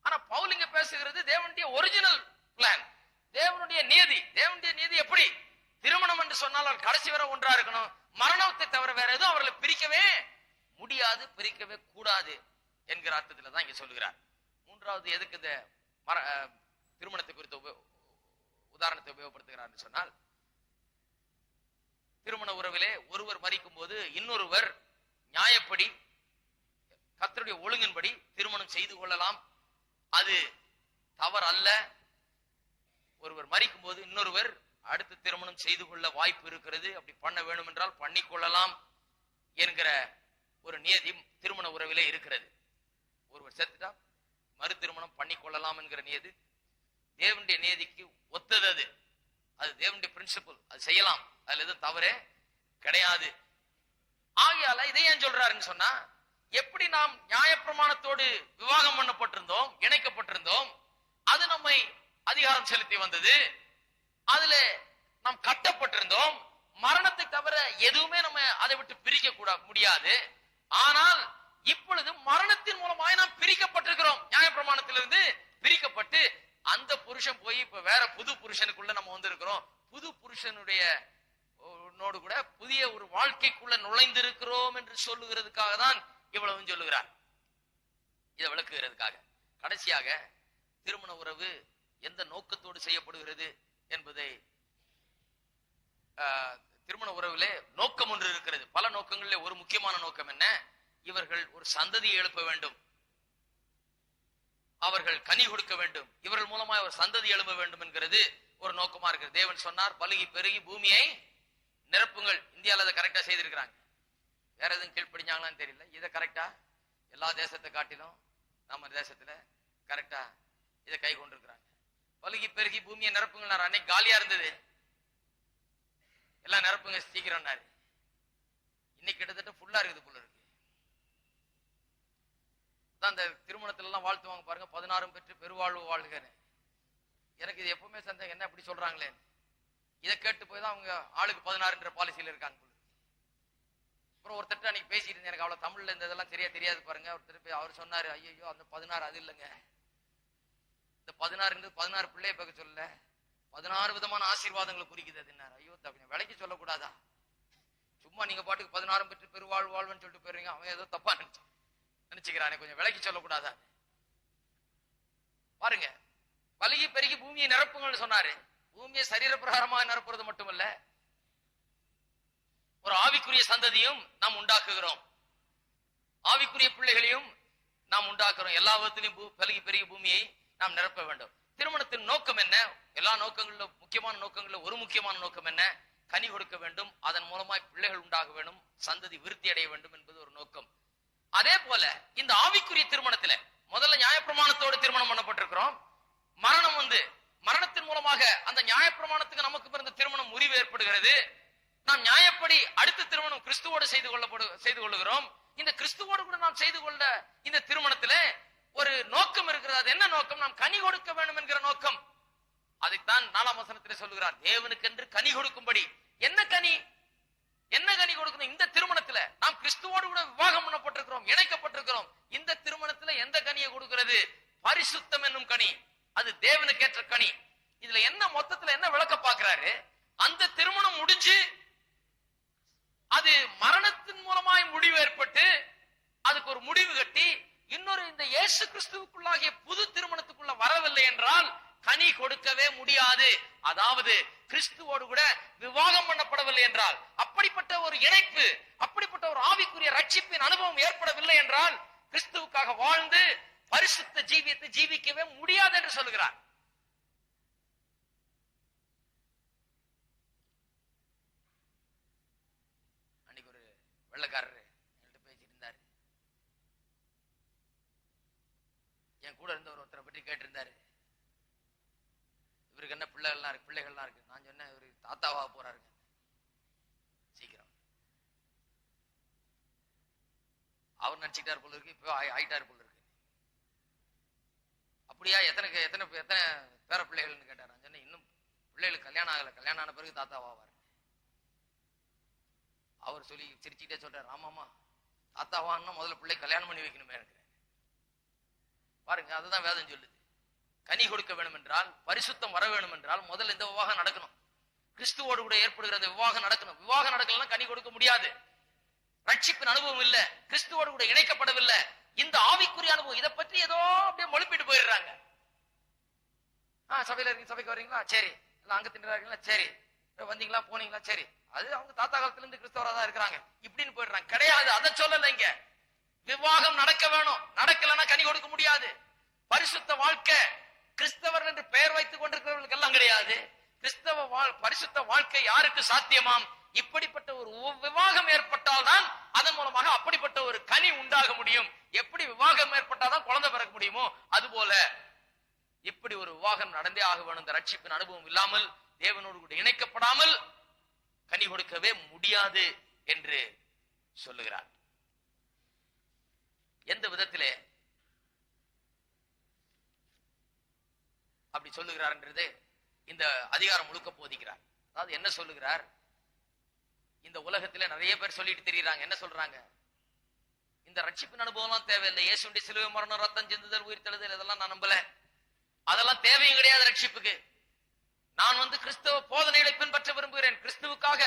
ஆனா பவுல் இங்க பேசுகிறது தேவனுடைய ஒரிஜினல் பிளான், தேவனுடைய நீதி. தேவனுடைய நீதி எப்படி? திருமணம் என்று சொன்னால் அவர் கடைசி வரை ஒன்றா இருக்கணும். மரணத்தை தவிர வேற எதுவும் அவர்களை பிரிக்கவே முடியாது, பிரிக்கவே கூடாது என்கிற அர்த்தத்துல தான் இங்க சொல்லுகிறார். மூன்றாவது எதுக்கு இந்த திருமணத்தை குறித்த உதாரணத்தை உபயோகப்படுத்துகிறார் சொன்னால், திருமண உறவிலே ஒருவர் மரிக்கும் போது இன்னொருவர் நியாயப்படி கர்த்தருடைய ஒழுங்கின்படி திருமணம் செய்து கொள்ளலாம். அது தவறு அல்ல. ஒருவர் மரிக்கும் போது இன்னொருவர் அடுத்து திருமணம் செய்து கொள்ள வாய்ப்பு இருக்கிறது. அப்படி பண்ண வேண்டும் என்றால் பண்ணிக்கொள்ளலாம் என்கிற ஒரு நியதி திருமண உறவிலே இருக்கிறது. ஒருவர் செத்துட்டா மறு திருமணம் பண்ணிக்கொள்ளலாம் என்கிற நியதி தேவனுடைய நியதிக்கு ஒத்தது. அது தேவனுடைய பிரின்சிபல், அது செய்யலாம், அதுல எதுவும் தவறே கிடையாது. ஆகையால இதை ஏன் சொல்றாருன்னு சொன்னா, எப்படி நாம் நியாயப்பிரமாணத்தோடு விவாகம் பண்ணப்பட்டிருந்தோம், இணைக்கப்பட்டிருந்தோம், அது நம்மை அதிகாரம் செலுத்தி வந்தது, அதுல நாம் கட்டப்பட்டிருந்தோம், மரணத்தை தவிர எதுவுமே நம்ம அதை விட்டு பிரிக்க கூட முடியாது. ஆனால் இப்பொழுது மரணத்தின் மூலமாய் நாம் பிரிக்கப்பட்டிருக்கிறோம். நியாயப்பிரமாணத்திலிருந்து பிரிக்கப்பட்டு அந்த புருஷன் போய் இப்ப வேற புது புருஷனுக்குள்ள நம்ம வந்திருக்கிறோம். புது புருஷனுடைய நோடு கூட புதிய ஒரு வாழ்க்கைக்குள்ள நுழைந்திருக்கிறோம் என்று சொல்லுகிறதுக்காக தான் இவ்வளவு சொல்லுகிறார். இதை விளக்குகிறதுக்காக. கடைசியாக திருமண உறவு எந்த நோக்கத்தோடு செய்யப்படுகிறது என்பதை, திருமண உறவிலே நோக்கம் ஒன்று இருக்கிறது. பல நோக்கங்களிலே ஒரு முக்கியமான நோக்கம் என்ன? இவர்கள் ஒரு சந்ததியை எழுப்ப வேண்டும், அவர்கள் கனி கொடுக்க வேண்டும், இவர்கள் மூலமா ஒரு சந்ததி எழுப்ப வேண்டும் என்கிறது ஒரு நோக்கமா இருக்கிறது. தேவன் சொன்னார், பலுகி பெருகி பூமியை நிரப்புங்கள். இந்தியாவில் அதை கரெக்டா செய்திருக்கிறாங்க. வேற எதுவும் கீழ்ப்படிஞ்சாங்களான்னு தெரியல. இதை கரெக்டா எல்லா தேசத்தை காட்டிலும் நம்ம தேசத்துல கரெக்டா இதை கை கொண்டிருக்கிறாங்க. பலுகி பெருகி பூமியை நிரப்புங்கள். அன்னைக்கு காலியா இருந்தது, எல்லாம் நிரப்புங்க சீக்கிரம். இன்னைக்கு கிட்டத்தட்ட ஃபுல்லா இருக்குது போல இருக்கு. அந்த திருமணத்துல எல்லாம் வாழ்த்துவாங்க பாருங்க, 16 பெற்று பெருவாழ்வு வாழ்க. எனக்கு இது எப்பவுமே சந்தேகம், என்ன அப்படி சொல்றாங்களே. இதை கேட்டு போய் தான் அவங்க ஆளுக்கு 16 பாலிசியில இருக்காங்க. அப்புறம் ஒருத்தர் அன்னைக்கு பேசிட்டு இருந்தேன், எனக்கு அவ்வளவு தமிழ்ல இந்த இதெல்லாம் தெரியாது பாருங்க. ஒருத்தர் போய் அவர் சொன்னாரு, ஐயோ அந்த 16 அது இல்லைங்க, இந்த 16 பிள்ளைய பார்க்க சொல்லல, 16 விதமான ஆசீர்வாதங்களை குறிக்குது அதுன்னாரு. ஐயோ தப்பி விலைக்கு சொல்லக்கூடாதா? சும்மா நீங்க பாட்டுக்கு 16 பெற்று பெருவாழ்வு வாழ்வுன்னு சொல்லிட்டு போயிருங்க. அவன் ஏதோ தப்பா நினைச்சுக்கிறானே, கொஞ்சம் விலைக்கு சொல்லக்கூடாதா? பாருங்க, பலுகி பெருகி பூமியை நிரப்புங்கள்னு சொன்னாரு. பூமியை சரீர பிரகாரமாக நிரப்புறது மட்டுமல்ல, ஒரு ஆவிக்குரிய சந்ததியும் நாம் உண்டாக்குகிறோம், ஆவிக்குரிய பிள்ளைகளையும் நாம் உண்டாக்குறோம். எல்லா விதத்திலையும் பலுகி பெருகி பூமியை நாம் நிரப்ப வேண்டும். திருமணத்தின் நோக்கம் என்ன? எல்லா நோக்கங்களிலும் முக்கியமான நோக்கங்களில் ஒரு முக்கியமான நோக்கம் என்ன? கனி கொடுக்க வேண்டும், அதன் மூலமாய் பிள்ளைகள் உண்டாக வேண்டும், சந்ததி விருத்தி அடைய வேண்டும் என்பது ஒரு நோக்கம். அதே போல இந்த ஆவிக்குரிய திருமணத்துல முதல்ல நியாயப்பிரமாணத்தோடு திருமணம் பண்ணப்பட்டிருக்கிறோம். மரணம் மரணத்தின் மூலமாக அந்த நியாயப்பிரமாணத்துக்கு நமக்கு பிறந்த திருமணம் முறிவு ஏற்படுகிறது. நாம் நியாயப்படி அடுத்த திருமணம் கிறிஸ்துவோடு செய்து கொள்ளுகிறோம். இந்த கிறிஸ்துவோடு கூட நாம் செய்து கொள்ள இந்த திருமணத்துல ஒரு நோக்கம் இருக்கிறது. அது என்ன நோக்கம்? நாம் கனி கொடுக்க வேண்டும் என்கிற நோக்கம். அதைத்தான் 4ஆம் வசனத்திலே சொல்லுகிறார், தேவனுக்கு என்று கனி கொடுக்கும்படி. என்ன கனி? என்ன கனி கொடுக்கணும்? இந்த திருமணத்துல நாம் கிறிஸ்துவோடு கூட விவாகம் பண்ணப்பட்டிருக்கிறோம், இணைக்கப்பட்டிருக்கிறோம். இந்த திருமணத்துல எந்த கனியை கொடுக்கிறது? பரிசுத்தம் என்னும் கனி. அது தேவனுக்கு ஏற்ற கனி. இதுல என்ன மொத்தத்துல என்ன விளக்க பாக்குறாரு? அந்த திருமணம் முடிஞ்சு அது மரணத்தின் மூலமாய் முடிவு ஏற்பட்டு அதுக்கு ஒரு முடிவு கட்டி இன்னொரு இந்த இயேசு கிறிஸ்துவுக்குள்ளாகிய புது திருமணத்துக்குள்ள வரவில்லை என்றால் கனி கொடுக்கவே முடியாது. அதாவது கிறிஸ்துவோடு கூட விவாகம் பண்ணப்படவில்லை என்றால், அப்படிப்பட்ட ஒரு இணைப்பு, அப்படிப்பட்ட ஒரு ஆவிக்குரிய ரட்சிப்பின் அனுபவம் ஏற்படவில்லை என்றால் கிறிஸ்துவுக்காக வாழ்ந்து பரிசுத்த ஜீவியத்தை ஜீவிக்கவே முடியாது என்று சொல்லுகிறார். அன்னைக்கு ஒரு வெள்ளக்காரர் என்கிட்ட பேசிட்டு இருந்தாரு. என் கூட இருந்த ஒருத்தரை பற்றி கேட்டிருந்தாரு. இவருக்கு என்ன பிள்ளைகள்லாம் இருக்கு. நான் சொன்னேன், இவரு தாத்தாவா போறாருங்க சீக்கிரம். அவர் நினைச்சுக்கிட்டார் போல இருக்கு, இப்போ ஆயிட்டாரு போல இருக்கு. அப்படியா, எத்தனை பேர பிள்ளைகள்னு கேட்டார். நான் சொன்னேன், இன்னும் பிள்ளைகளுக்கு கல்யாணம் ஆகல, கல்யாணம் ஆன பிறகு தாத்தாவாவார். அவர் சொல்லி சிரிச்சுக்கிட்டே சொல்றாரு, ஆமாமா தாத்தாவான்னா முதல்ல பிள்ளை கல்யாணம் பண்ணி வைக்கணுமே இருக்கிறேன். பாருங்க, அதுதான் வேதம் சொல்லுது. கனி கொடுக்க வேண்டும் என்றால், பரிசுத்தம் வர வேண்டும் என்றால் முதல்ல இந்த விவாகம் நடக்கணும். கிறிஸ்துவோடு கூட ஏற்படுகிற அந்த விவாகம் நடக்கணும். விவாகம் நடக்கலன்னா கனி கொடுக்க முடியாது. ரட்சிப்பின் அனுபவம் இல்ல, கிறிஸ்துவோடு கூட இணைக்கப்படவில்லை. இந்த ஆவிக்குரிய அனுபவம், இதை பற்றி ஏதோ அப்படியே மொழிப்பிட்டு போயிடுறாங்க. சபையில இருக்கீங்க, சபைக்கு வர்றீங்களா? சரி. எல்லாம் அங்க தின்னுறாங்களா? சரி. வந்தீங்களா, போனீங்களா? சரி. அது அவங்க தாத்தா காலத்துல இருந்து கிறிஸ்தவரா தான் இருக்கிறாங்க இப்படின்னு போயிடுறாங்க. கிடையாது, அதை சொல்லல. இங்க விவாகம் நடக்க வேணும். நடக்கலன்னா கனி கொடுக்க முடியாது. பரிசுத்த வாழ்க்கை கிறிஸ்தவர் என்று பெயர் வைத்துக் கொண்டிருக்கிறவர்களுக்கு எல்லாம் கிடையாது. பரிசுத்த வாழ்க்கை யாருக்கு சாத்தியமாம்? இப்படிப்பட்ட ஒரு விவாகம் ஏற்பட்டால் தான் அதன் மூலமாக அப்படிப்பட்ட ஒரு கனி உண்டாக முடியும். எப்படி விவாகம் ஏற்பட்டால்தான் குழந்தை பிறக்க முடியுமோ அதுபோல இப்படி ஒரு விவாகம் நடந்தே ஆக வேணும். இந்த ரட்சிப்பின் அனுபவம் இல்லாமல், தேவனோடு கூட இணைக்கப்படாமல் கனி கொடுக்கவே முடியாது என்று சொல்லுகிறார். எந்த விதத்திலே அப்படி சொல்லுகிறார் என்றது இந்த அதிகாரம் முழுக்க போதிக்கிறார். அதாவது என்ன சொல்லுகிறார், இந்த உலகத்திலே நிறைய பேர் சொல்லிட்டு தெரியுறாங்க. என்ன சொல்றாங்க, இந்த ரட்சிப்பின் அனுபவம் தேவையில்லை, இயேசுடைய சிலுவை மரணம், ரத்தம் சிந்துதல், உயிர் தெழுதல், இதெல்லாம் நான் நம்பல, அதெல்லாம் தேவையும் கிடையாது ரட்சிப்புக்கு. நான் கிறிஸ்தவ போதனைகளை பின்பற்ற விரும்புகிறேன். கிறிஸ்துவுக்காக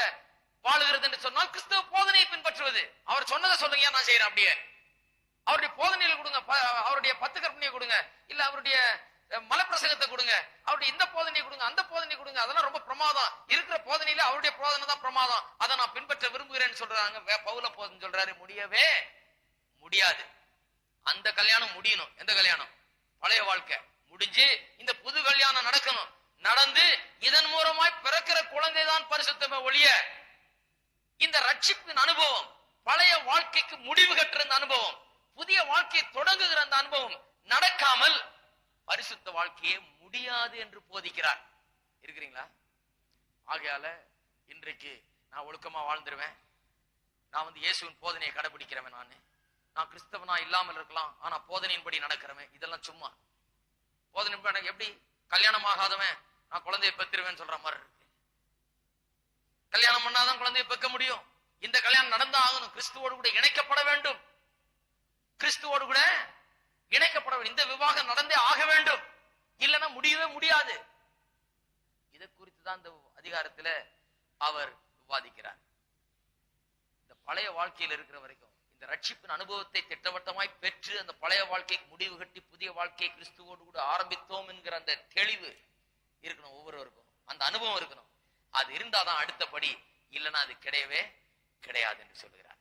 வாழுகிறது என்று சொன்னால் கிறிஸ்தவ போதனையை பின்பற்றுவது. அவர் சொன்னதை சொல்லுங்க, நான் செய்யறேன். அப்படியே அவருடைய போதனைகளை கொடுங்க, அவருடைய 10 கற்பனையை கொடுங்க, இல்ல அவருடைய மலப்பிரசங்கத்தை கொடுங்க, அவருடைய இந்த போதனையை கொடுங்க, அந்த போதனை கொடுங்க, அதெல்லாம் ரொம்ப பிரமாதம். இருக்கிற போதனையில அவருடைய போதனை தான் பிரமாதம், அதை நான் பின்பற்ற விரும்புகிறேன்னு சொல்றாங்க. பவுல போதனை சொல்றாரு, முடியவே முடியாது. அந்த கல்யாணம் முடியணும். எந்த கல்யாணம்? பழைய வாழ்க்கை முடிஞ்சு இந்த புது கல்யாணம் நடக்கணும். நடந்து இதன் மூலமாய் பிறக்கிற குழந்தைதான் பரிசுத்தமே ஒழிய இந்த ரட்சிப்பின் அனுபவம், பழைய வாழ்க்கைக்கு முடிவு கட்டுற அந்த அனுபவம், புதிய வாழ்க்கையை தொடங்குகிற அந்த அனுபவம் நடக்காமல் பரிசுத்த வாழ்க்கையே முடியாது என்று போதிக்கிறார். இருக்கிறீங்களா? ஆகையால இன்றைக்கு நான் ஒழுக்கமா வாழ்ந்துருவேன், நான் இயேசுவின் போதனையை கடைபிடிக்கிறவன், நான் கிறிஸ்தவனா இல்லாமல் இருக்கலாம், ஆனா போதனையின்படி நடக்கிறவன், இதெல்லாம் சும்மா. போதனை எப்படி கல்யாணம் ஆகாதவன் நான் குழந்தையை பெற்றுருவேன் சொல்ற மாதிரி இருக்கு. கல்யாணம் பண்ணாதான் குழந்தையை பெக்க முடியும். இந்த கல்யாணம் நடந்தா ஆகணும், கிறிஸ்துவோடு கூட இணைக்கப்பட வேண்டும், கிறிஸ்துவோடு கூட இணைக்கப்பட வேண்டும், இந்த விவாகம் நடந்தே ஆக வேண்டும், இல்லைன்னா முடியவே முடியாது. இதை குறித்துதான் இந்த அதிகாரத்துல அவர் விவாதிக்கிறார். இந்த பழைய வாழ்க்கையில் இருக்கிற வரைக்கும் இந்த ரட்சிப்பின் அனுபவத்தை திட்டவட்டமாய் பெற்று அந்த பழைய வாழ்க்கைக்கு முடிவு கட்டி புதிய வாழ்க்கையை கிறிஸ்துவோடு கூட ஆரம்பித்தோம் என்கிற அந்த தெளிவு இருக்கணும் ஒவ்வொருவருக்கும், அந்த அனுபவம் இருக்கணும். அது இருந்தாதான் அடுத்தபடி, இல்லைன்னா அது கிடையவே கிடையாது என்று சொல்லுகிறார்.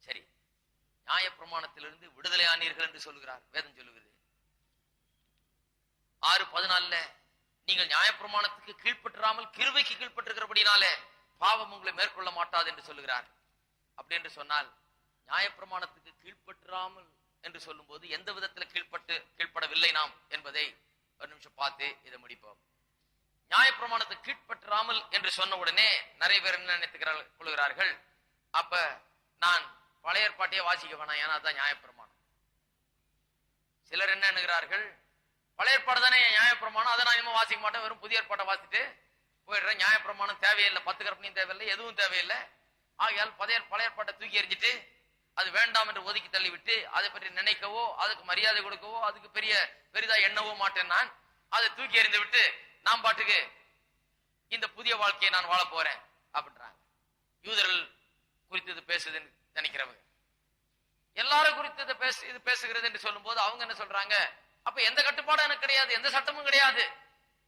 சரி, நியாயப்பிரமாணத்திலிருந்து விடுதலை ஆனீர்கள் என்று சொல்லுகிறார். வேதம் சொல்லுகிறது 6:14 நீங்கள் நியாயப்பிரமாணத்துக்கு கீழ்ப்பற்றாமல் கிருபைக்கு கீழ்ப்பட்டிருக்கிறபடினாலே பாவம் உங்களை மேற்கொள்ள மாட்டாது என்று சொல்லுகிறார். அப்படி என்று சொன்னால் நியாயப்பிரமாணத்துக்கு கீழ்ப்பற்றாமல் என்று சொல்லும் போது எந்த விதத்தில் கீழ்ப்படவில்லை நாம் என்பதை ஒரு நிமிஷம் பார்த்து இதை முடிப்போம். நியாயப்பிரமாணத்துக்கு கீழ்ப்பற்றாமல் என்று சொன்ன உடனே நிறைய பேர் என்ன நினைத்துக்கிறார்கள் கொள்கிறார்கள், அப்ப நான் பழைய ஏற்பாட்டையே வாசிக்க வேணாம், ஏன்னா அதுதான் நியாயப்பிரமாணம். சிலர் என்ன எண்ணுகிறார்கள், பழைய ஏற்பாடு தானே நியாயப்பிரமாணம், அதை நான் இனிமே வாசிக்க மாட்டேன், வெறும் புதிய ஏற்பாட்டை வாசிட்டு போயிடுறேன், நியாயப்பிரமாணம் தேவையில்லை, 10 கற்பனையும் தேவையில்லை, எதுவும் தேவையில்லை. ஆகையால் பழைய ஏற்பாட்டை தூக்கி எறிஞ்சிட்டு அது வேண்டாம் என்று ஒதுக்கி தள்ளிவிட்டு அதை பற்றி நினைக்கவோ அதுக்கு மரியாதை கொடுக்கவோ அதுக்கு பெரிதா எண்ணவோ மாட்டேன். நான் அதை தூக்கி எறிந்து விட்டு நான் பாட்டுக்கு இந்த புதிய வாழ்க்கையை நான் வாழ போறேன் அப்படின்றாங்க. யூதர்கள் குறித்து இது பேசுதுன்னு நினைக்கிறவங்க, எல்லாரும் குறித்து இது பேசுகிறது என்று சொல்லும் போது அவங்க என்ன சொல்றாங்க, அப்ப எந்த கட்டுப்பாடும் எனக்கு கிடையாது, எந்த சட்டமும் கிடையாது,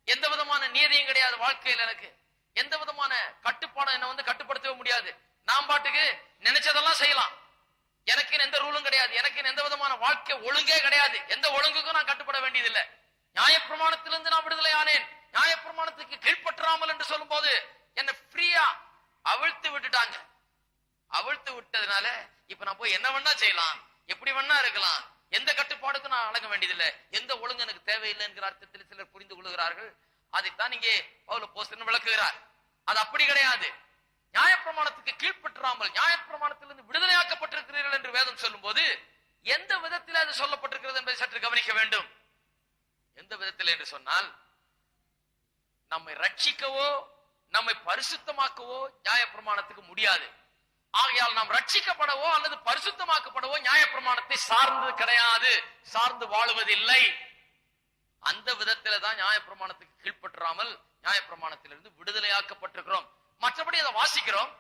எந்த விதமான நியதியும் கிடையாது, வாழ்க்கையில் எனக்கு எந்த விதமான கட்டுப்பாடும் என்ன கட்டுப்படுத்தவே முடியாது, நான் பாட்டுக்கு நினைச்சதெல்லாம் செய்யலாம், எனக்கு எந்த ரூலும் கிடையாது, எனக்கு எந்த விதமான வாழ்க்கை ஒழுங்கே கிடையாது, எந்த ஒழுங்குக்கும் நான் கட்டுப்பட வேண்டியதில்லை, நியாயப்பிரமாணத்திலிருந்து நான் விடுதலை ஆனேன், நியாயப்பிரமாணத்துக்கு கீழ்ப்பற்றாமல் என்று சொல்லும் போது என்ன ஃப்ரீயா அவிழ்த்து விட்டுட்டாங்க. அவிழ்த்து விட்டதுனால இப்ப நான் போய் என்ன வேணா செய்யலாம், எப்படி வேணா இருக்கலாம், எந்த கட்டுப்பாடுக்கும் நான் அடங்க வேண்டியதில்லை, எந்த ஒழுங்கு எனக்கு தேவையில்லை என்கிற அர்த்தத்தில் சிலர் புரிந்து கொள்கிறார்கள். அதைத்தான் இங்கே பவுல் அப்போஸ்தலன் விளக்குகிறார். அது அப்படி கிடையாது. நியாயப்பிரமாணத்துக்கு கீழ்ப்பற்றாமல் நியாயப்பிரமாணத்திலிருந்து விடுதலையாக்கப்பட்டிருக்கிறீர்கள் என்று வேதம் சொல்லும் போது எந்த விதத்தில் அது சொல்லப்பட்டிருக்கிறது என்பதை சற்று கவனிக்க வேண்டும். எந்த விதத்தில் என்று சொன்னால், நம்மை ரட்சிக்கவோ நம்மை பரிசுத்தமாக்கவோ நியாயப்பிரமாணத்துக்கு முடியாது. ஆகையால் நாம் ரட்சிக்கப்படவோ அல்லது பரிசுத்தமாக்கப்படவோ நியாயப்பிரமாணத்தை சார்ந்து கிடையாது, சார்ந்து வாழுவதில்லை. அந்த விதத்தில தான் நியாயப்பிரமாணத்துக்கு கீழ்ப்பற்றாமல் நியாயப்பிரமாணத்திலிருந்து விடுதலையாக்கப்பட்டிருக்கிறோம். மற்றபடி அதை வாசிக்கிறோம்,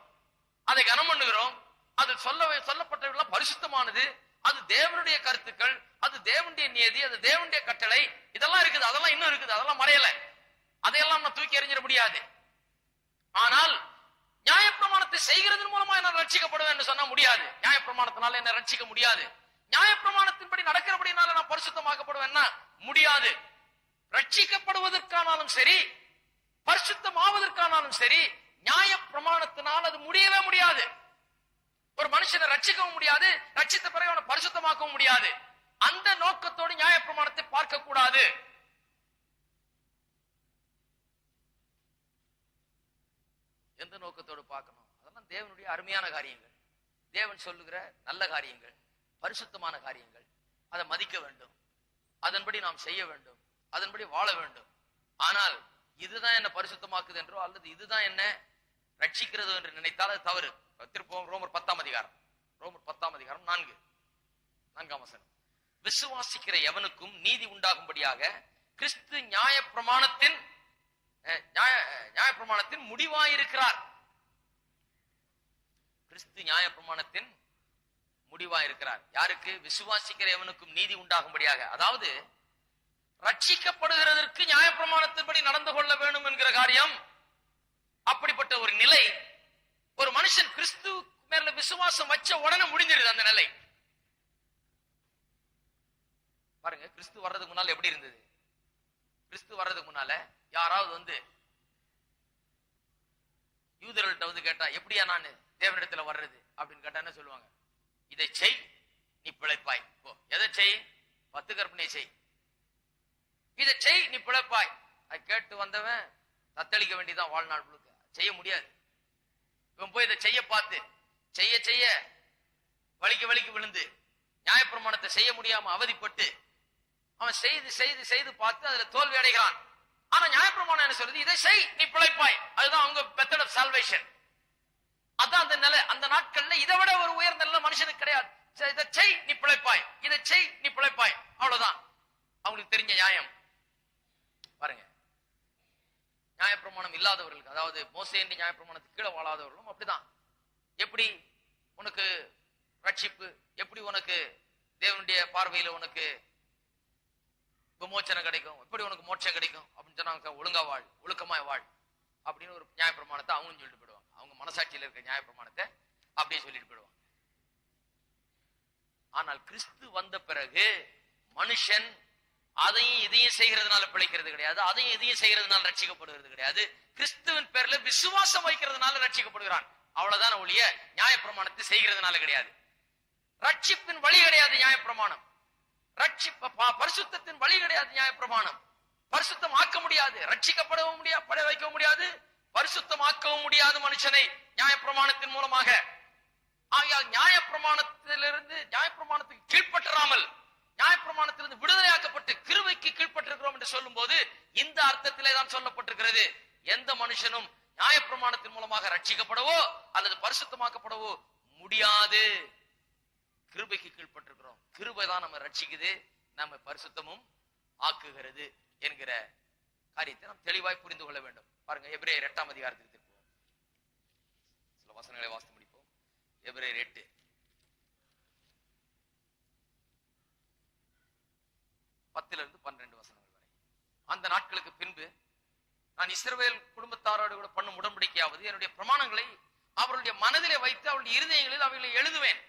அதை கனம் பண்ணுகிறோம், அது சொல்லப்பட்டவர்கள் பரிசுத்தமானது, அது தேவனுடைய கருத்துக்கள், அது தேவனுடைய நியதி, அது தேவனுடைய கட்டளை, இதெல்லாம் இருக்குது, அதெல்லாம் இன்னும் இருக்குது, அதெல்லாம் மறையல, அதையெல்லாம் நான் தூக்கி எறிஞ்சிட முடியாது. ஆனால் நியாயப்பிரமாணத்தை செய்கிறது மூலமா நான் ரட்சிக்கப்படுவேன் என்று சொன்னா முடியாது. நியாயப்பிரமாணத்தினால என்ன ரட்சிக்க முடியாது. நியாயப்பிரமாணத்தின்படி நடக்கிறபடினால நான் பரிசுத்தமாக்கப்படுவேன்னா முடியாது. ரட்சிக்கப்படுவதற்கானாலும் சரி, பரிசுத்தமாவதற்கானாலும் சரி, நியாயப்பிரமாணத்தினால் அது முடியவே முடியாது. ஒரு மனுஷனை ரட்சிக்கவும் முடியாது, ரட்சித்த பிறகு அவனை பரிசுத்தமாக்கவும் முடியாது. அந்த நோக்கத்தோடு நியாயப்பிரமாணத்தை பார்க்க கூடாது. எந்த நோக்கத்தோடு பார்க்கணும்? அதெல்லாம் தேவனுடைய அருமையான காரியங்கள், தேவன் சொல்லுகிற நல்ல காரியங்கள், பரிசுத்தமான காரியங்கள். அதை மதிக்க வேண்டும், அதன்படி நாம் செய்ய வேண்டும், அதன்படி வாழ வேண்டும். ஆனால் இதுதான் என்ன பரிசுத்தமாக்குது என்றோ அல்லது இதுதான் என்ன ரட்சிக்கிறது என்று நினைத்தால் அது தவறு. திருப்போம் ரோமர் 10ஆம் அதிகாரம், ரோமர் 10ஆம் அதிகாரம் 4ஆம் வசனம். விசுவாசிக்கிற எவனுக்கும் நீதி உண்டாகும்படியாக கிறிஸ்து நியாயப்பிரமாணத்தின் முடிவாயிருக்கிறார். கிறிஸ்து நியாயப்பிரமாணத்தின் முடிவாயிருக்கிறார். யாருக்கு? விசுவாசிக்கிற எவனுக்கும் நீதி உண்டாகும்படியாக. அதாவது ரட்சிக்கப்படுகிறதற்கு நியாயப்பிரமாணத்தின்படி நடந்து கொள்ள வேண்டும் என்கிற காரியம். அப்படிப்பட்ட ஒரு நிலை ஒரு மனுஷன் கிறிஸ்து மேல விசுவாசம் வச்ச உடனே முடிஞ்சிருது. அந்த நிலை பாருங்க, கிறிஸ்து வர்றதுக்கு முன்னால எப்படி இருந்தது? கிறிஸ்து வர்றதுக்கு முன்னால யாராவது வந்து யூதர்கள்ட்ட வந்து கேட்டா, எப்படியா நான் தேவனிடத்துல வர்றது அப்படின்னு கேட்டா என்ன சொல்லுவாங்க? இதை செய் நீ பிழைப்பாய். எதை செய்? 10 கற்பனை செய். இதை செய் நீ பிழைப்பாய். அதை கேட்டு வந்தவன் தத்தளிக்க வேண்டியதான் வாழ்நாள் முழுக்க. செய்ய முடியாது. இவன் போய் இதை செய்ய பார்த்து செய்ய செய்ய வலிக்கு விழுந்து நியாயப்பிரமாணத்தை செய்ய முடியாம அவதிப்பட்டு அவன் செய்து செய்து செய்து பார்த்து அதுல தோல்வி அடைகிறான். ஆனா நியாயப்பிரமாணம் என்ன சொல்றது? இதை செய் நீ பிழைப்பாய். அதுதான் அவங்க மெத்தட் ஆஃப் சால்வேஷன். அதான் அந்த நிலை. அந்த நாட்கள்ல இதை விட ஒரு உயர்ந்த நிலை மனுஷனுக்கு கிடையாது. இதை செய் நீ பிழைப்பாய், இதை செய் நீ பிழைப்பாய், அவ்வளவுதான் அவங்களுக்கு தெரிஞ்ச நியாயம். பாருங்க, நியாயப்பிரமாணம் இல்லாதவர்களுக்கு, அதாவது மோசே என்று நியாயப்பிரமாணத்துக்கு கீழே வாழாதவர்களும் அப்படிதான். எப்படி உனக்கு ரட்சிப்பு, எப்படி உனக்கு தேவனுடைய பார்வையில உனக்கு விமோச்சனம் கிடைக்கும், எப்படி உனக்கு மோட்சம் கிடைக்கும் அப்படின்னு சொன்னாங்க. ஒழுங்கா வாழ், ஒழுக்கமாய் வாழ் அப்படின்னு ஒரு நியாயப்பிரமாணத்தை அவங்களும் சொல்லிட்டு போயிடுவாங்க. அவங்க மனசாட்சியில் இருக்க நியாயப்பிரமாணத்தை அப்படியே சொல்லிட்டு போயிடுவாங்க. ஆனால் கிறிஸ்து வந்த பிறகு மனுஷன் அதையும் இதையும் செய்கிறதுனால பிழைக்கிறது கிடையாது, அதையும் இதையும் செய்கிறதுனால ரட்சிக்கப்படுகிறது கிடையாது. கிறிஸ்துவின் பேர்ல விசுவாசம் வைக்கிறதுனால ரட்சிக்கப்படுகிறான். அவ்வளவுதான் ஒழிய நியாயப்பிரமாணத்தை செய்கிறதுனால கிடையாது. ரட்சிப்பின் வழி கிடையாது நியாயப்பிரமாணம். பரிசுத்தத்தின் வழி கிடையாது நியாயப்பிரமாணம். பரிசுத்தம் ஆக்க முடியாது, ரட்சிக்கப்படவும் முடியாது, பட வைக்கவும் முடியாது, பரிசுத்தமாக்கவும் முடியாது மனுஷனை நியாயப்பிரமாணத்தின் மூலமாக. ஆகையால் நியாயப்பிரமாணத்துக்கு கீழ்ப்பற்றாமல் நியாயப்பிரமாணத்திலிருந்து விடுதலையாக்கப்பட்டு கிருபைக்கு கீழ்ப்பட்டிருக்கிறோம் என்று சொல்லும் போது இந்த அர்த்தத்திலே தான் சொல்லப்பட்டிருக்கிறது. எந்த மனுஷனும் நியாயப்பிரமாணத்தின் மூலமாக ரட்சிக்கப்படவோ அல்லது பரிசுத்தமாக்கப்படவோ முடியாது. கிருபைக்கு கீழ்ப்பட்டிருக்கிறோம். கிருபை தான் நம்ம ரட்சிக்குது, நம்ம பரிசுத்தமும் ஆக்குகிறது என்கிற காரியத்தை நாம் தெளிவாய் புரிந்து கொள்ள வேண்டும். பாருங்க, எபிரேயர் 8ஆம் அதிகாரத்துக்கு திருப்போம். சில வசனங்களை வாசித்து முடிப்போம். எபிரேயர் 8 10 12 வசனங்கள் வரை. அந்த நாட்களுக்கு பின்பு நான் இஸ்ரவேல் குடும்பத்தாரோடு கூட பண்ணும் உடன்படிக்கையாவது என்னுடைய பிரமாணங்களை அவர்களுடைய மனதிலே வைத்து அவருடைய இருதயங்களில் அவைகளை எழுதுவேன்.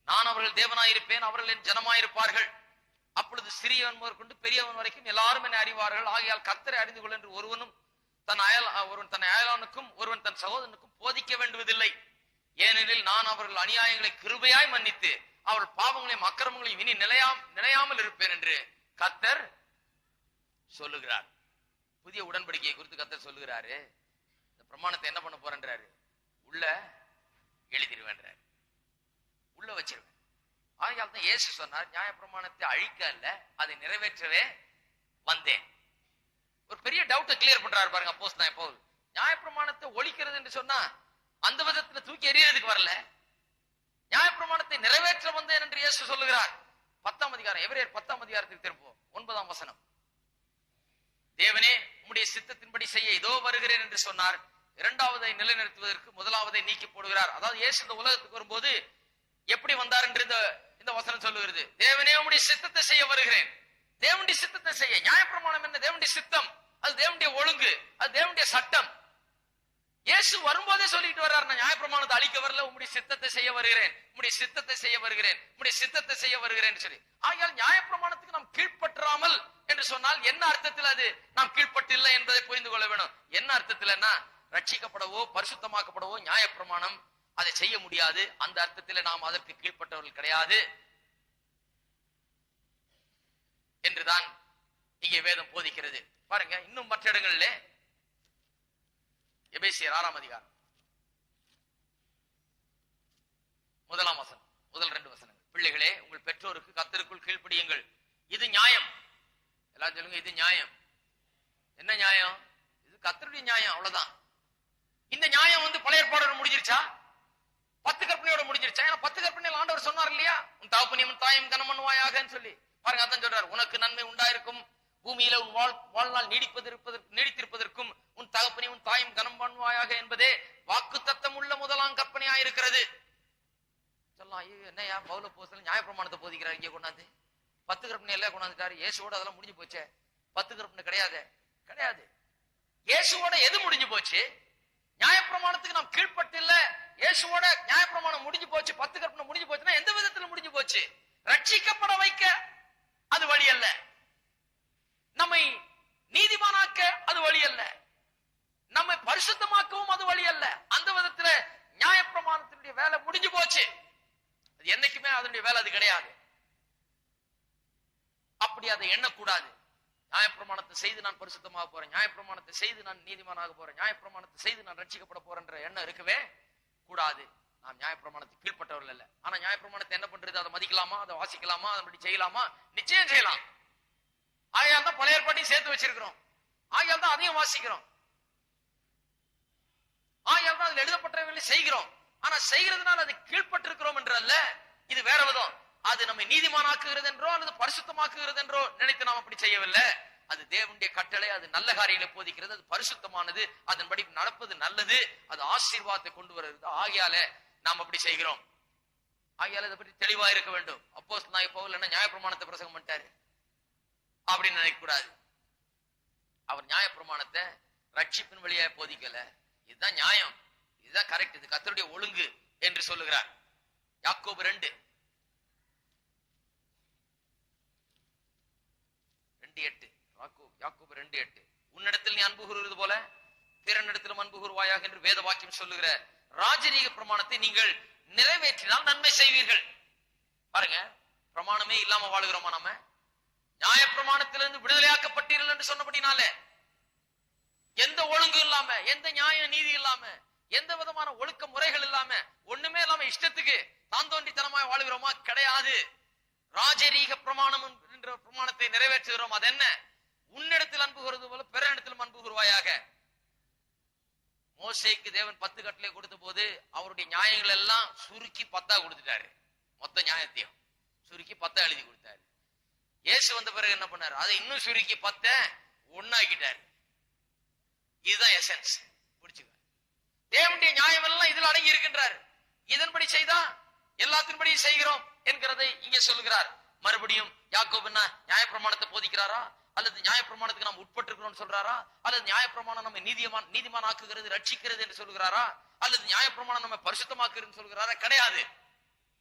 நான் அவர்கள் தேவனாயிருப்பேன், அவர்கள் என் ஜனமாயிருப்பார்கள். அப்பொழுது சிறியவன் முதற்கொண்டு பெரியவன் வரைக்கும் எல்லாரும் என்னை அறிவார்கள். ஆகையால் கர்த்தரை அறிந்து கொள் என்று ஒருவன் தன் அயலானுக்கும் ஒருவன் தன் சகோதரனுக்கும் போதிக்க வேண்டுவதில்லை. ஏனெனில் நான் அவர்கள் அநியாயங்களை கிருபையாய் மன்னித்து அவர்கள் பாவங்களையும் அக்கிரமங்களையும் இனி நிலையாமல் இருப்பேன் என்று கர்த்தர் சொல்லுகிறார். புதிய உடன்படிக்கையை குறித்து கர்த்தர் சொல்லுகிறாரு. இந்த பிரமாணத்தை என்ன பண்ண போறேன்றாரு? உள்ள எழுதிடுவேன்றாரு, உள்ள வச்சிருவேன். ஆகையால் தான் இயேசு சொன்னார், நியாயப்பிரமாணத்தை அழிக்க அல்ல அதை நிறைவேற்றவே வந்தேன். ஒரு பெரிய டவுட்டை கிளியர் பண்றாரு பாருங்க அப்போஸ்தலன் பவுல். நியாயப்பிரமாணத்தை ஒழிக்கிறது என்று சொன்னா அந்த விதத்துல தூக்கி எறியறதுக்கு வரல, நியாயப்பிரமாணத்தை நிறைவேற்ற வந்தேன் என்று இயேசு சொல்லுகிறார். 10ஆம் அதிகாரம், எபிரேயர் 10ஆம் அதிகாரத்துக்கு திருப்போம். 9ஆம் வசனம். தேவனே உம்முடைய சித்தத்தின்படி செய்ய இதோ வருகிறேன் என்று சொன்னார். இரண்டாவதை நிலைநிறுத்துவதற்கு முதலாவதை நீக்கி போடுகிறார். அதாவது இயேசு இந்த உலகத்துக்கு வரும்போது எப்படி வந்தார் என்று இந்த வசனம் சொல்லுகிறது. தேவனே உம்முடைய சித்தத்தை செய்ய வருகிறேன். தேவனுடைய சித்தத்தை செய்ய. நியாயப்பிரமாணம் என்ன? தேவனுடைய சித்தம், அது தேவனுடைய ஒழுங்கு, அது தேவனுடைய சட்டம். இயேசு வரும்போதே சொல்லிட்டு வர்றாரு, நான் நியாயப்பிரமாணத்தை அழிக்க வரல, உம்முடைய சித்தத்தை செய்ய வருகிறேன், உம்முடைய சித்தத்தை செய்ய வருகிறேன், உம்முடைய சித்தத்தை செய்ய வருகிறேன் சொல்லி. ஆகையால் நியாயப்பிரமாணத்துக்கு நாம் கீழ்ப்பற்றாமல் என்று சொன்னால் என்ன அர்த்தத்தில் அது நாம் கீழ்ப்பட்டில்லை என்பதை புரிந்து கொள்ள வேணும். என்ன அர்த்தத்தில்னா ரட்சிக்கப்படவோ பரிசுத்தமாக்கப்படவோ நியாயப்பிரமாணம் அதை செய்ய முடியாது. அந்த அர்த்தத்தில் நாம் அதற்கு கீழ்ப்பட்டவர்கள் கிடையாது என்றுதான் இங்கே வேதம் போதிக்கிறது. பாருங்க, இன்னும் மற்ற இடங்களிலே எபேசியர் 6ஆம் அதிகாரம் முதலாம் வசனம், முதல் 2 வசனங்கள். பிள்ளைகளே, உங்கள் பெற்றோருக்கு கர்த்தருக்குள் கீழ்ப்படியுங்கள், இது நியாயம். எல்லாம் சொல்லுங்க, இது நியாயம். என்ன நியாயம்? இது கர்த்தருடைய நியாயம், அவ்வளவுதான். இந்த நியாயம் பழைய ஏற்பாடோட முடிஞ்சிருச்சா? 10 கற்பனையோட முடிஞ்சிருச்சா? ஏன்னா 10 கற்பனையில் ஆண்டவர் சொன்னார் இல்லையா, உன் தகப்பனையும் உன் தாயும் கனம் பண்ணுவாயாகன்னு சொல்லி. பாருங்க, அதான் சொல்றாரு, உனக்கு நன்மை உண்டாயிருக்கும், பூமியில உன் வாழ்நாள் நீடித்திருப்பதற்கும் உன் தகப்பனையும் உன் தாயும் கனம் பண்ணுவாயாக என்பதே வாக்குத்தத்தம் உள்ள முதலாம் கற்பனையாயிருக்கிறது. சொல்லலாம், ஐயோ என்னையா பவுல போஸ்தலன் நியாயப்பிரமாணத்தை போதிக்கிறார், இங்கே கொண்டாந்து 10 கற்பனை எல்லாம் கொண்டாந்துட்டாரு, இயேசுவோட அதெல்லாம் முடிஞ்சு போச்சே, 10 கற்பனை கிடையாது. இயேசுவோட எது முடிஞ்சு போச்சு? நியாயப்பிரமாணத்துக்கு நாம் கீழ்பட்டு இல்ல, இயேசுவோட நியாயப்பிரமாணம் முடிஞ்சு போச்சு, 10 கற்பனை முடிஞ்சு போச்சுன்னா எந்த விதத்துல முடிஞ்சு போச்சு? ரட்சிக்கப்பட வைக்க அது வழி அல்ல, நம்மை நீதிமானாக்க அது வழி அல்ல, நம்மை பரிசுத்தமாக்கவும் அது வழி அல்ல. அந்த விதத்துல நியாயப்பிரமாணத்தினுடைய வேலை முடிஞ்சு போச்சு. அது என்னைக்குமே அதனுடைய வேலை அது கிடையாது. அப்படி அதை எண்ணக்கூடாது. நியாயப்பிரமாணத்தை செய்து நான் பரிசுத்தமாக போறேன், நியாயப்பிரமாணத்தை செய்து நான் நீதிமானாக போறேன், நியாயப்பிரமாணத்தை செய்து நான் ரட்சிக்கப்பட போறேன்ற எண்ணம் இருக்கவே கூடாது. நாம் நியாயப்பிரமாணத்துக்கு கீழ்பட்டவர்கள் அல்ல. ஆனா நியாயப்பிரமாணத்தை என்ன பண்றது? அதை மதிக்கலாமா, அதை வாசிக்கலாமா, அதை செய்யலாமா? நிச்சயம் செய்யலாம். ஆகையால் தான் பழைய ஏற்பாட்டையும் சேர்த்து வச்சிருக்கிறோம், ஆகையால் தான் அதையும் வாசிக்கிறோம், ஆகையால் தான் அதில் எழுதப்பட்டவர்களை செய்கிறோம். ஆனா செய்கிறதுனால அது கீழ்பட்டிருக்கிறோம் என்று அல்ல, இது வேற விதம். அது நம்மை நீதிமானாக்குகிறது என்றோ அல்லது பரிசுத்தமாக்குகிறது என்றோ நினைத்து நாம் அப்படி செய்யவில்லை. அது தேவனுடைய கட்டளை, அது நல்ல காரியங்களை போதிக்கிறது, அது பரிசுத்தமானது, அதன்படி நடப்பது நல்லது, அது ஆசீர்வாதத்தை கொண்டு வருகிறது. ஆகையால நாம் அப்படி செய்கிறோம். ஆகையால இதை பற்றி தெளிவா இருக்க வேண்டும். அப்போஸ்தலனாகிய பவுல் என்ன நியாயப்பிரமாணத்தை பிரசங்கம் பண்ணிட்டாரு அப்படின்னு நினைக்க கூடாது. அவர் நியாயப்பிரமாணத்தை ரட்சிப்பின் வழியா போதிக்கல. இதுதான் நியாயம், இதுதான் கரெக்ட், இது கர்த்தருடைய ஒழுங்கு என்று சொல்லுகிறார். யாக்கோபு 2:8 உன்னிடத்தில் நீ அன்பு கூறுவது போல பிறனிடத்திலும் அன்பு கூறுவாயாக என்று வேத வாக்கியம் சொல்லுகிற ராஜரீக பிரமாணத்தை நீங்கள் நிறைவேற்றினால் நன்மை செய்வீர்கள். பாருங்க, பிரமாணமே இல்லாம வாழுகிறோமா? நம்ம நியாய பிரமாணத்திலிருந்து விடுதலையாக்கப்பட்டீர்கள் என்று சொன்னபடினாலே எந்த ஒழுங்கு இல்லாம, எந்த நியாய நீதி இல்லாம, எந்த விதமான ஒழுக்க முறைகள் இல்லாம, ஒண்ணுமே இல்லாம இஷ்டத்துக்கு தான் தோன்றித்தனமாய் வாழுகிறோமா? கிடையாது. ராஜரீக பிரமாணம் என்ற பிரமாணத்தை நிறைவேற்றுகிறோம். அது என்ன? உன்னிடத்தில் அன்பு கூறுவது போல பிறனிடத்திலும் அன்பு கூறுவாயாக. மோசேக்கு தேவன் 10 கட்டளை கொடுத்த போது அவருடைய நியாயங்கள் எல்லாம் சுருக்கி 10 கொடுத்துட்டாரு. மொத்த நியாயத்தையும் சுருக்கி 10 எழுதி கொடுத்தாரு. இயேசு வந்த பிறகு என்ன பண்ணாரு? அதை இன்னும் சுருக்கி 10 ஒன்னாக்கிட்டாரு. இதுதான் எசன்ஸ். புடிச்சுக்க. தேவனுடைய நியாயம் எல்லாம் இதுல அடங்கி இருக்கின்றார். இதன்படி செய்தா எல்லாத்தின்படி செய்கிறோம் என்கிறதை இங்கே சொல்லுகிறார். மறுபடியும் யாக்கோபுன்னா நியாயப்பிரமாணத்தை போதிக்கிறாரா, அல்லது நியாயப்பிரமாணத்துக்கு நாம் உட்பட்டிருக்கிறோம் சொல்றாரா, அல்லது நியாயப்பிரமாணம் நம்ம நீதிமான் ஆக்குகிறது, ரட்சிக்கிறது என்று சொல்கிறாரா, அல்லது நியாயப்பிரமாணம் நம்ம பரிசுத்தமாக்குறது சொல்கிறாரா? கிடையாது,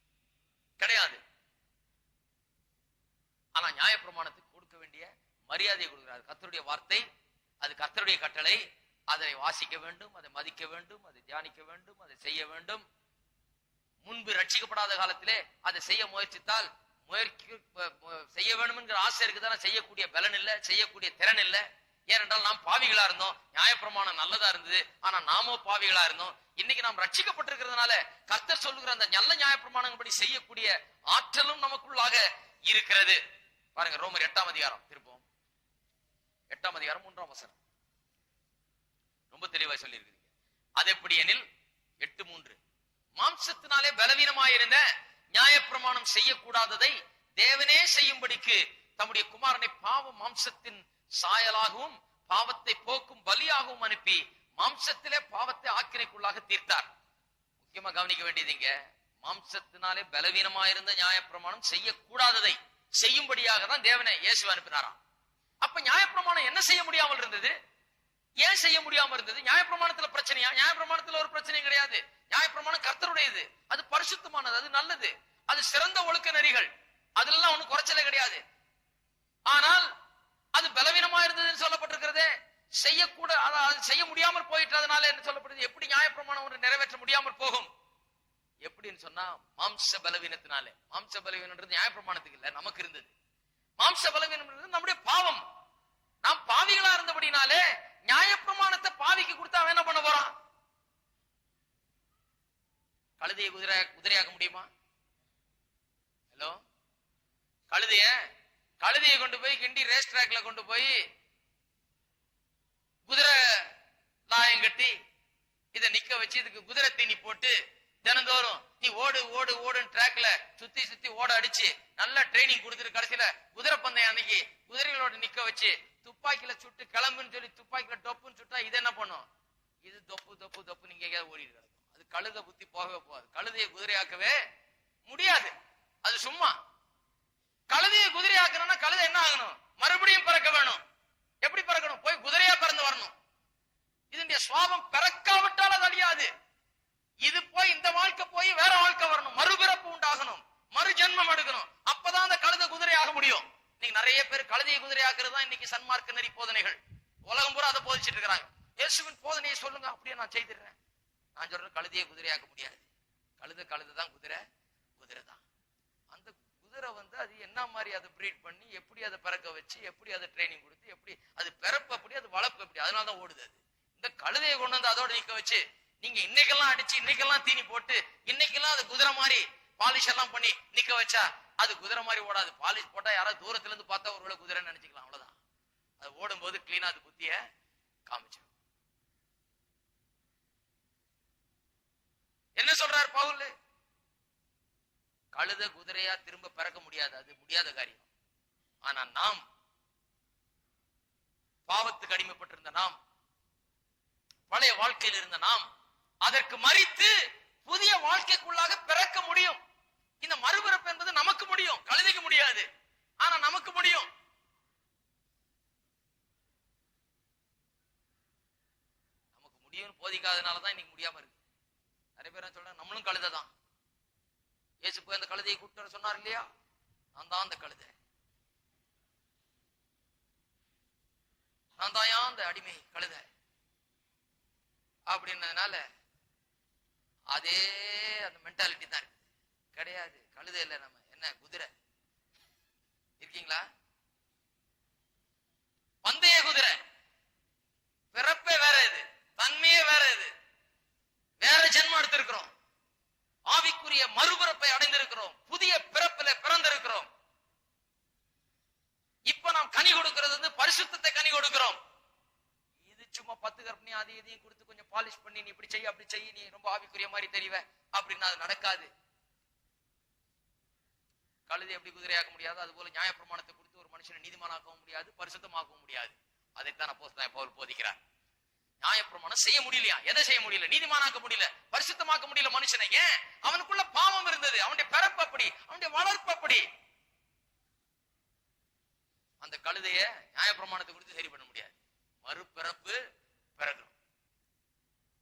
கிடையாது. ஆனா நியாயப்பிரமாணத்துக்கு கொடுக்க வேண்டிய மரியாதையை கொடுக்கிறார். கர்த்தருடைய வார்த்தை, அது கர்த்தருடைய கட்டளை, அதை வாசிக்க வேண்டும், அதை மதிக்க வேண்டும், அதை தியானிக்க வேண்டும், அதை செய்ய வேண்டும். முன்பு ரட்சிக்கப்படாத காலத்திலே அதை செய்ய முயற்சித்தால் செய்ய வேண்டும் என்கிற ஆசை இருக்குதான, செய்யக்கூடிய பலன் இல்ல, செய்யக்கூடிய திறன் இல்ல. ஏனென்றால் நாம் பாவிகளா இருந்தோம், நியாயப்பிரமாணம் நல்லதா இருந்தது, ஆனா நாமோ பாவிகளா இருந்தோம். இன்னைக்கு நாம் ரட்சிக்கப்பட்டிருக்கிறதுனால கர்த்தர் சொல்லுகிற அந்த நல்ல நியாயப்பிரமாணங்கள்படி செய்யக்கூடிய ஆற்றலும் நமக்குள்ளாக இருக்கிறது. பாருங்க, ரோமர் 8ஆம் அதிகாரம், திருப்போம் 8ஆம் அதிகாரம் 3ஆம் வசனம் ரொம்ப தெளிவா சொல்லி இருக்கிறீங்க. அது எப்படி எனில் 8:3 மாம்சத்தினாலே பலவீனமாயிருந்த நியாயப்பிரமாணம் செய்யக்கூடாததை தேவனே செய்யும்படிக்கு தம்முடைய குமாரனை பாவ மாம்சத்தின் சாயலாகவும் பாவத்தை போக்கும் பலியாகவும் அனுப்பி மாம்சத்திலே பாவத்தை ஆக்கினைக்குள்ளாக தீர்த்தார். முக்கியமா கவனிக்க வேண்டியதுங்க, மாம்சத்தினாலே பலவீனமாயிருந்த நியாயப்பிரமாணம் செய்யக்கூடாததை செய்யும்படியாக தான் தேவனை இயேசு அனுப்பினாராம். அப்ப நியாயப்பிரமாணம் என்ன செய்ய முடியாமல் இருந்தது? ஏன் செய்ய முடியாம இருந்தது? நியாயப்பிரமாணத்துல பிரச்சனையா? நியாயப்பிரமாணத்துல ஒரு பிரச்சனையும் கிடையாது. நியாயப்பிரமாணம் கர்த்தருடையது, அது பரிசுத்தமானது, அது நல்லது, அது சிறந்த ஒழுக்க நெறிகள், அதுல ஒண்ணும் குறைச்சலே கிடையாது. ஆனால் அது பலவீனமா இருந்ததுன்னு சொல்லப்பட்டிருக்கிறதே, செய்யக்கூட அது செய்ய முடியாமல் போயிட்டதுனால என்ன சொல்லப்படுது? எப்படி நியாயப்பிரமாணம் ஒன்று நிறைவேற்ற முடியாமல் போகும்? எப்படின்னு சொன்னா மாம்ச பலவீனத்தினாலே. மாம்ச பலவீனம்ன்றது நியாயப்பிரமாணத்துக்கு இல்ல, நமக்கு இருந்தது. மாம்ச பலவீனம் நம்முடைய பாவம். நாம் பாவிகளா இருந்தபடினாலே நியாயப்பிரமாணத்தை பாவிக்கு கொடுத்தா அவன் என்ன பண்ண போறான்? கழுதையை குதிரையாக்க முடியுமா? ஹலோ, கழுதையை கொண்டு போய் கிண்டி ரேஸ் டிராக்ல கொண்டு போய் குதிரை லாயம் கட்டி இதை நிக்க வச்சு இதுக்கு குதிரை தீனி போட்டு தினந்தோறும் நீ ஓடு ஓடு ஓடுன்னு டிராக்ல சுத்தி சுத்தி ஓட அடிச்சு நல்லா ட்ரைனிங் கொடுத்துட்டு கடைசியில குதிரை பந்தயம் அன்னைக்கு குதிரைகளோட நிக்க வச்சு துப்பாக்கில சுட்டு கிளம்புன்னு சொல்லி துப்பாக்கில டொப்புன்னு சுட்டா இது என்ன பண்ணும்? இது தொப்பு தொப்பு தொப்பு நீங்க எங்கேயாவது ஓடிட்டு கிடக்கும். அது கழுதை புத்தி போகவே போகாது. கழுதையை குதிரையாக்கவே முடியாது. அது சும்மா. கழுதையை குதிரையாக்கணும்னா கழுதை என்ன ஆகணும்? மறுபடியும் பிறக்க வேணும். எப்படி பிறக்கணும்? போய் குதிரையா பிறந்து வரணும். இதனுடைய சுவாபம் பிறக்காவிட்டால் அது அழியாது. இது போய் இந்த வாழ்க்கை போய் வேற வாழ்க்கை வரணும். மறுபிறப்பு உண்டாகணும், மறு ஜென்மம் எடுக்கணும். அப்பதான் அந்த கழுதை குதிரை ஆக முடியும். நீங்க நிறைய பேர் கழுதையை குதிரை ஆக்குறது தான் இன்னைக்கு சன்மார்க்க நெறி போதனைகள். உலகம் பூரா அதை போதிச்சுட்டு இருக்கிறாங்க. இயேசுவின் போதனையை சொல்லுங்க, அப்படியே நான் செய்திடுறேன். நான் சொல்றேன், கழுதையை குதிரையாக்க முடியாது. கழுதை தான், குதிரை தான். அந்த குதிரை அது என்ன மாதிரி அதை பிரீட் பண்ணி எப்படி அதை பிறக்க வச்சு எப்படி அதை ட்ரைனிங் கொடுத்து எப்படி அது பிறப்பு எப்படி அது வளர்ப்பு எப்படி, அதனாலதான் ஓடுது. அது இந்த கழுதையை கொண்டு வந்து அதோட நிக்க வச்சு நீங்க இன்னைக்கெல்லாம் அடிச்சு இன்னைக்கெல்லாம் தீனி போட்டு இன்னைக்கெல்லாம் அது குதிரை மாதிரி பாலிஷ் எல்லாம் பண்ணி நிக்க வச்சா அது குதிரை மாதிரி ஓடாது. பாலிஷ் போட்டா யாராவது தூரத்துல இருந்து பார்த்தா ஒருவேளை குதிரைன்னு நினைச்சுக்கலாம், அவ்வளவுதான். அது ஓடும்போது கிளீனா அது புத்திய காமிச்சு. என்ன சொல்றாரு பவுல்? கழுத குதிரையா திரும்ப பிறக்க முடியாது, அது முடியாத காரியம். ஆனா நாம் பாவத்துக்கு அடிமைப்பட்டிருந்த நாம், பழைய வாழ்க்கையில் இருந்த நாம் அதற்கு மறித்து புதிய வாழ்க்கைக்குள்ளாக பிறக்க முடியும். இந்த மறுபிறப்பு என்பது நமக்கு முடியும், கழுதைக்கு முடியாது. ஆனா நமக்கு முடியும். நமக்கு முடியும் போதிக்காதனாலதான் இன்னைக்கு முடியாம இருக்கு. நிறைய பேர் சொல்றாங்க நம்மளும் கழுதை தான். இயேசு போய் அந்த கழுதையை கூப்பிட்டு வர சொன்னார் இல்லையா? நான் தான் அந்த கழுதை, நான் தாயா அந்த அடிமை கழுதை அப்படின்னதுனால அதே அந்த மென்டாலிட்டி தான் இருக்கு. கிடையாது, கழுதை இல்லை, நம்ம என்ன குதிரை. இருக்கீங்களா? பந்தய குதிரை. பிறப்பே வேற, இது தன்மையே வேற, இது வேற ஜென்மம் எடுத்திருக்கிறோம். ஆவிக்குரிய மறுபிறப்பை அடைந்திருக்கிறோம், புதிய பிறப்பில பிறந்திருக்கிறோம். இப்ப நாம் கனி கொடுக்கிறது பரிசுத்தத்தை கனி கொடுக்கிறோம். இது சும்மா 10 கற்பனை அது இதையும் கொடுத்து கொஞ்சம் பாலிஷ் பண்ணி நீ இப்படி செய்ய அப்படி செய்ய நீ ரொம்ப ஆவிக்குரிய மாதிரி தெரிவ அப்படின்னு அது நடக்காது. கழுதை எப்படி குதிரையாக்க முடியாது, அது போல நியாயப்பிரமாணத்தை கொடுத்து ஒரு மனுஷனை நீதிமானாக்கவும் முடியாது, பரிசுத்தமாக்கவும் முடியாது. அதைத்தான் அப்போஸ்தலன் பவுல் போதிக்கிறார். நியாயப்பிரமாணம் செய்ய முடியலையா? எதை செய்ய முடியல? நீதிமானாக்க முடியல, பரிசுத்தமாக்க முடியல மனுஷனை. ஏன்? அவனுக்குள்ள பாவம் இருந்தது, அவனுடைய பிறப்பு அப்படி, அவனுடைய வளர்ப்பு அப்படி. அந்த கழுதைய நியாயப்பிரமாணத்தை கொடுத்து சரி பண்ண முடியாது. மறுபிறப்பு பிறகு.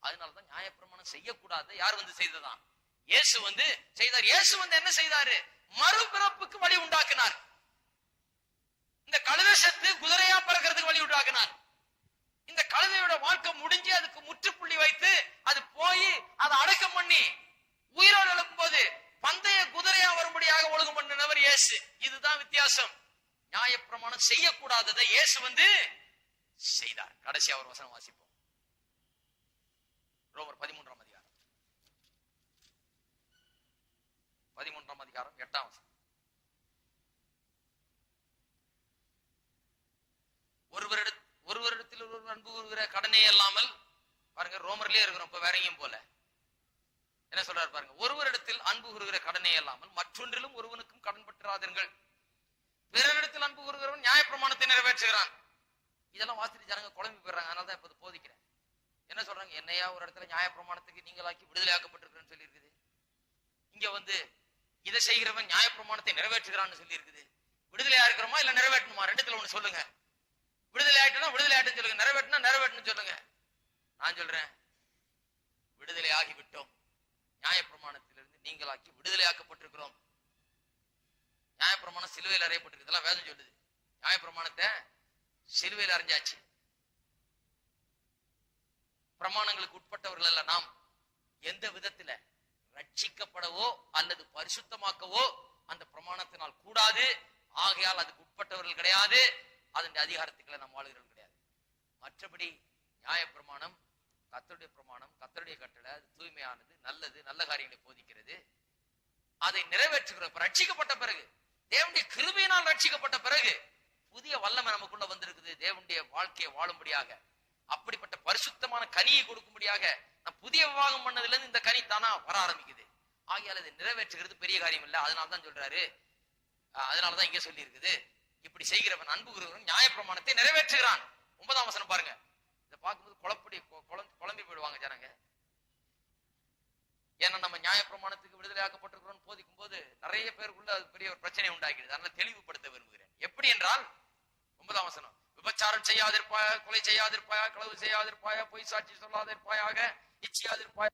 அதனாலதான் நியாயப்பிரமாணம் செய்யக்கூடாது. யார் செய்ததான்? இயேசு செய்தார். இயேசு என்ன செய்தாரு? மறுபிறப்புக்கு வழி உண்டாக்கினார். இந்த கழுதை செத்து குதிரையா பிறக்கிறதுக்கு வழி உண்டாக்கினார். இந்த கழுதையோட வாழ்க்கை முடிஞ்சு அதுக்கு முற்றுப்புள்ளி வைத்து அது போய் அதை அடக்கம் பண்ணி உயிரோடு எழுப்பும் போது பந்தய குதிரையா வரும்படியாக ஒழுங்கு பண்ணினவர் இயேசு. இதுதான் வித்தியாசம். நியாயப்பிரமாணம் செய்யக்கூடாததை இயேசு செய்தார். கடைசியா ஒரு வசனம் வாசிப்போம். ரோமர் 13ஆம் அதிகாரம் 13ஆம் அதிகாரம் 8ஆம் வசனம். ஒருவரிடத்தில் ஒருவர் அன்பு கூறுகிற கடனே இல்லாமல், பாருங்க ரோமர்லயே இருக்கிறோம், இப்ப வேற எங்கேயும் போல. என்ன சொல்றாரு பாருங்க, ஒருவரிடத்தில் அன்பு கூறுகிற கடனே இல்லாமல் மற்றொன்றிலும் ஒருவனுக்கும் கடன் பற்றாதீர்கள். பிறரிடத்தில் அன்பு கூறுகிறவன் நியாயப்பிரமாணத்தை நிறைவேற்றுகிறான். இதெல்லாம் வாசிட்டு ஜனங்க குழம்பி போயிடுறாங்க. அதனாலதான் இப்ப போதிக்கிறேன். என்ன சொல்றாங்க? என்னையா ஒரு இடத்துல நியாயப்பிரமாணத்துக்கு நீங்களாக்கி விடுதலையாக்கப்பட்டிருக்கிறேன்னு சொல்லி இருக்குது. இங்க இதை செய்கிறவன் நியாயப்பிரமாணத்தை நிறைவேற்றுகிறான்னு சொல்லி இருக்குது. விடுதலையா இருக்கிறோமா இல்ல நிறைவேற்றணுமா? ரெண்டுத்துல ஒண்ணு சொல்லுங்க. விடுதலை ஆயிட்டுனா விடுதலை ஆயிட்டுன்னு சொல்லுங்க, நிறைவேற்றினா நிறைவேற்றணும் சொல்லுங்க. நான் சொல்றேன், விடுதலை ஆகிவிட்டோம். நியாயப்பிரமாணத்திலிருந்து நீங்களாக்கி விடுதலையாக்கப்பட்டிருக்கிறோம். நியாயப்பிரமாணம் சிலுவையில் அறையப்பட்டிருக்கு. இதெல்லாம் வேதம் சொல்லுது. நியாயப்பிரமாணத்தை சிலுவையில் அறைஞ்சாச்சு. பிரமாணங்களுக்கு உட்பட்டவர்கள் அல்ல நாம். எந்த விதத்துல ரட்சிக்கப்படவோ அல்லது பரிசுத்தமாக்கவோ அந்த பிரமாணத்தினால் கூடாது. ஆகையால் அதுக்கு உட்பட்டவர்கள் கிடையாது. அதன் அதிகாரத்துக்களை நாம் வாழ்கிறவர்கள் கிடையாது. மற்றபடி நியாயப்பிரமாணம் கர்த்தருடைய பிரமாணம், கர்த்தருடைய கட்டளை, அது தூய்மையானது, நல்லது, நல்ல காரியங்களை போதிக்கிறது. அதை நிறைவேற்றுகிறோம். ரட்சிக்கப்பட்ட பிறகு, தேவனுடைய கிருபையினால் ரட்சிக்கப்பட்ட பிறகு புதிய வல்லமை நமக்குள்ள வந்திருக்குது. தேவனுடைய வாழ்க்கையை வாழும்படியாக, அப்படிப்பட்ட பரிசுத்தமான கனியை கொடுக்கும்படியாக நான் புதிய விவாகம் பண்ணதுல இருந்து இந்த கனி தானா வர ஆரம்பிக்குது. ஆகையால் அதை நிறைவேற்றுகிறது பெரிய காரியம் இல்லை. அதனாலதான் சொல்றாரு, அதனாலதான் இங்க சொல்லி இருக்குது, இப்படி செய்கிறவன் அன்பு கூறுகிறவன் நியாயப்பிரமாணத்தை நிறைவேற்றுகிறான். 9ஆம் வசனம் பாருங்க. இதை பார்க்கும்போது குழம்பி போயிடுவாங்க ஜனங்க. ஏன்னா நம்ம நியாயப்பிரமாணத்துக்கு விடுதலை ஆக்கப்பட்டிருக்கிறோம் போதிக்கும் போது நிறைய பேருக்குள்ள அது பெரிய ஒரு பிரச்சனை உண்டாகிறது. அதனால தெளிவுபடுத்த விரும்புகிறேன். எப்படி என்றால் 9ஆம் வசனம், விபச்சாரம் செய்யாதிருப்பாயா, கொலை செய்யாதிருப்பாயா, களவு செய்யாதிருப்பாயா, பொய் சாட்சி சொல்லாதிருப்பாயாக, இச்சியாதிருப்பாயா,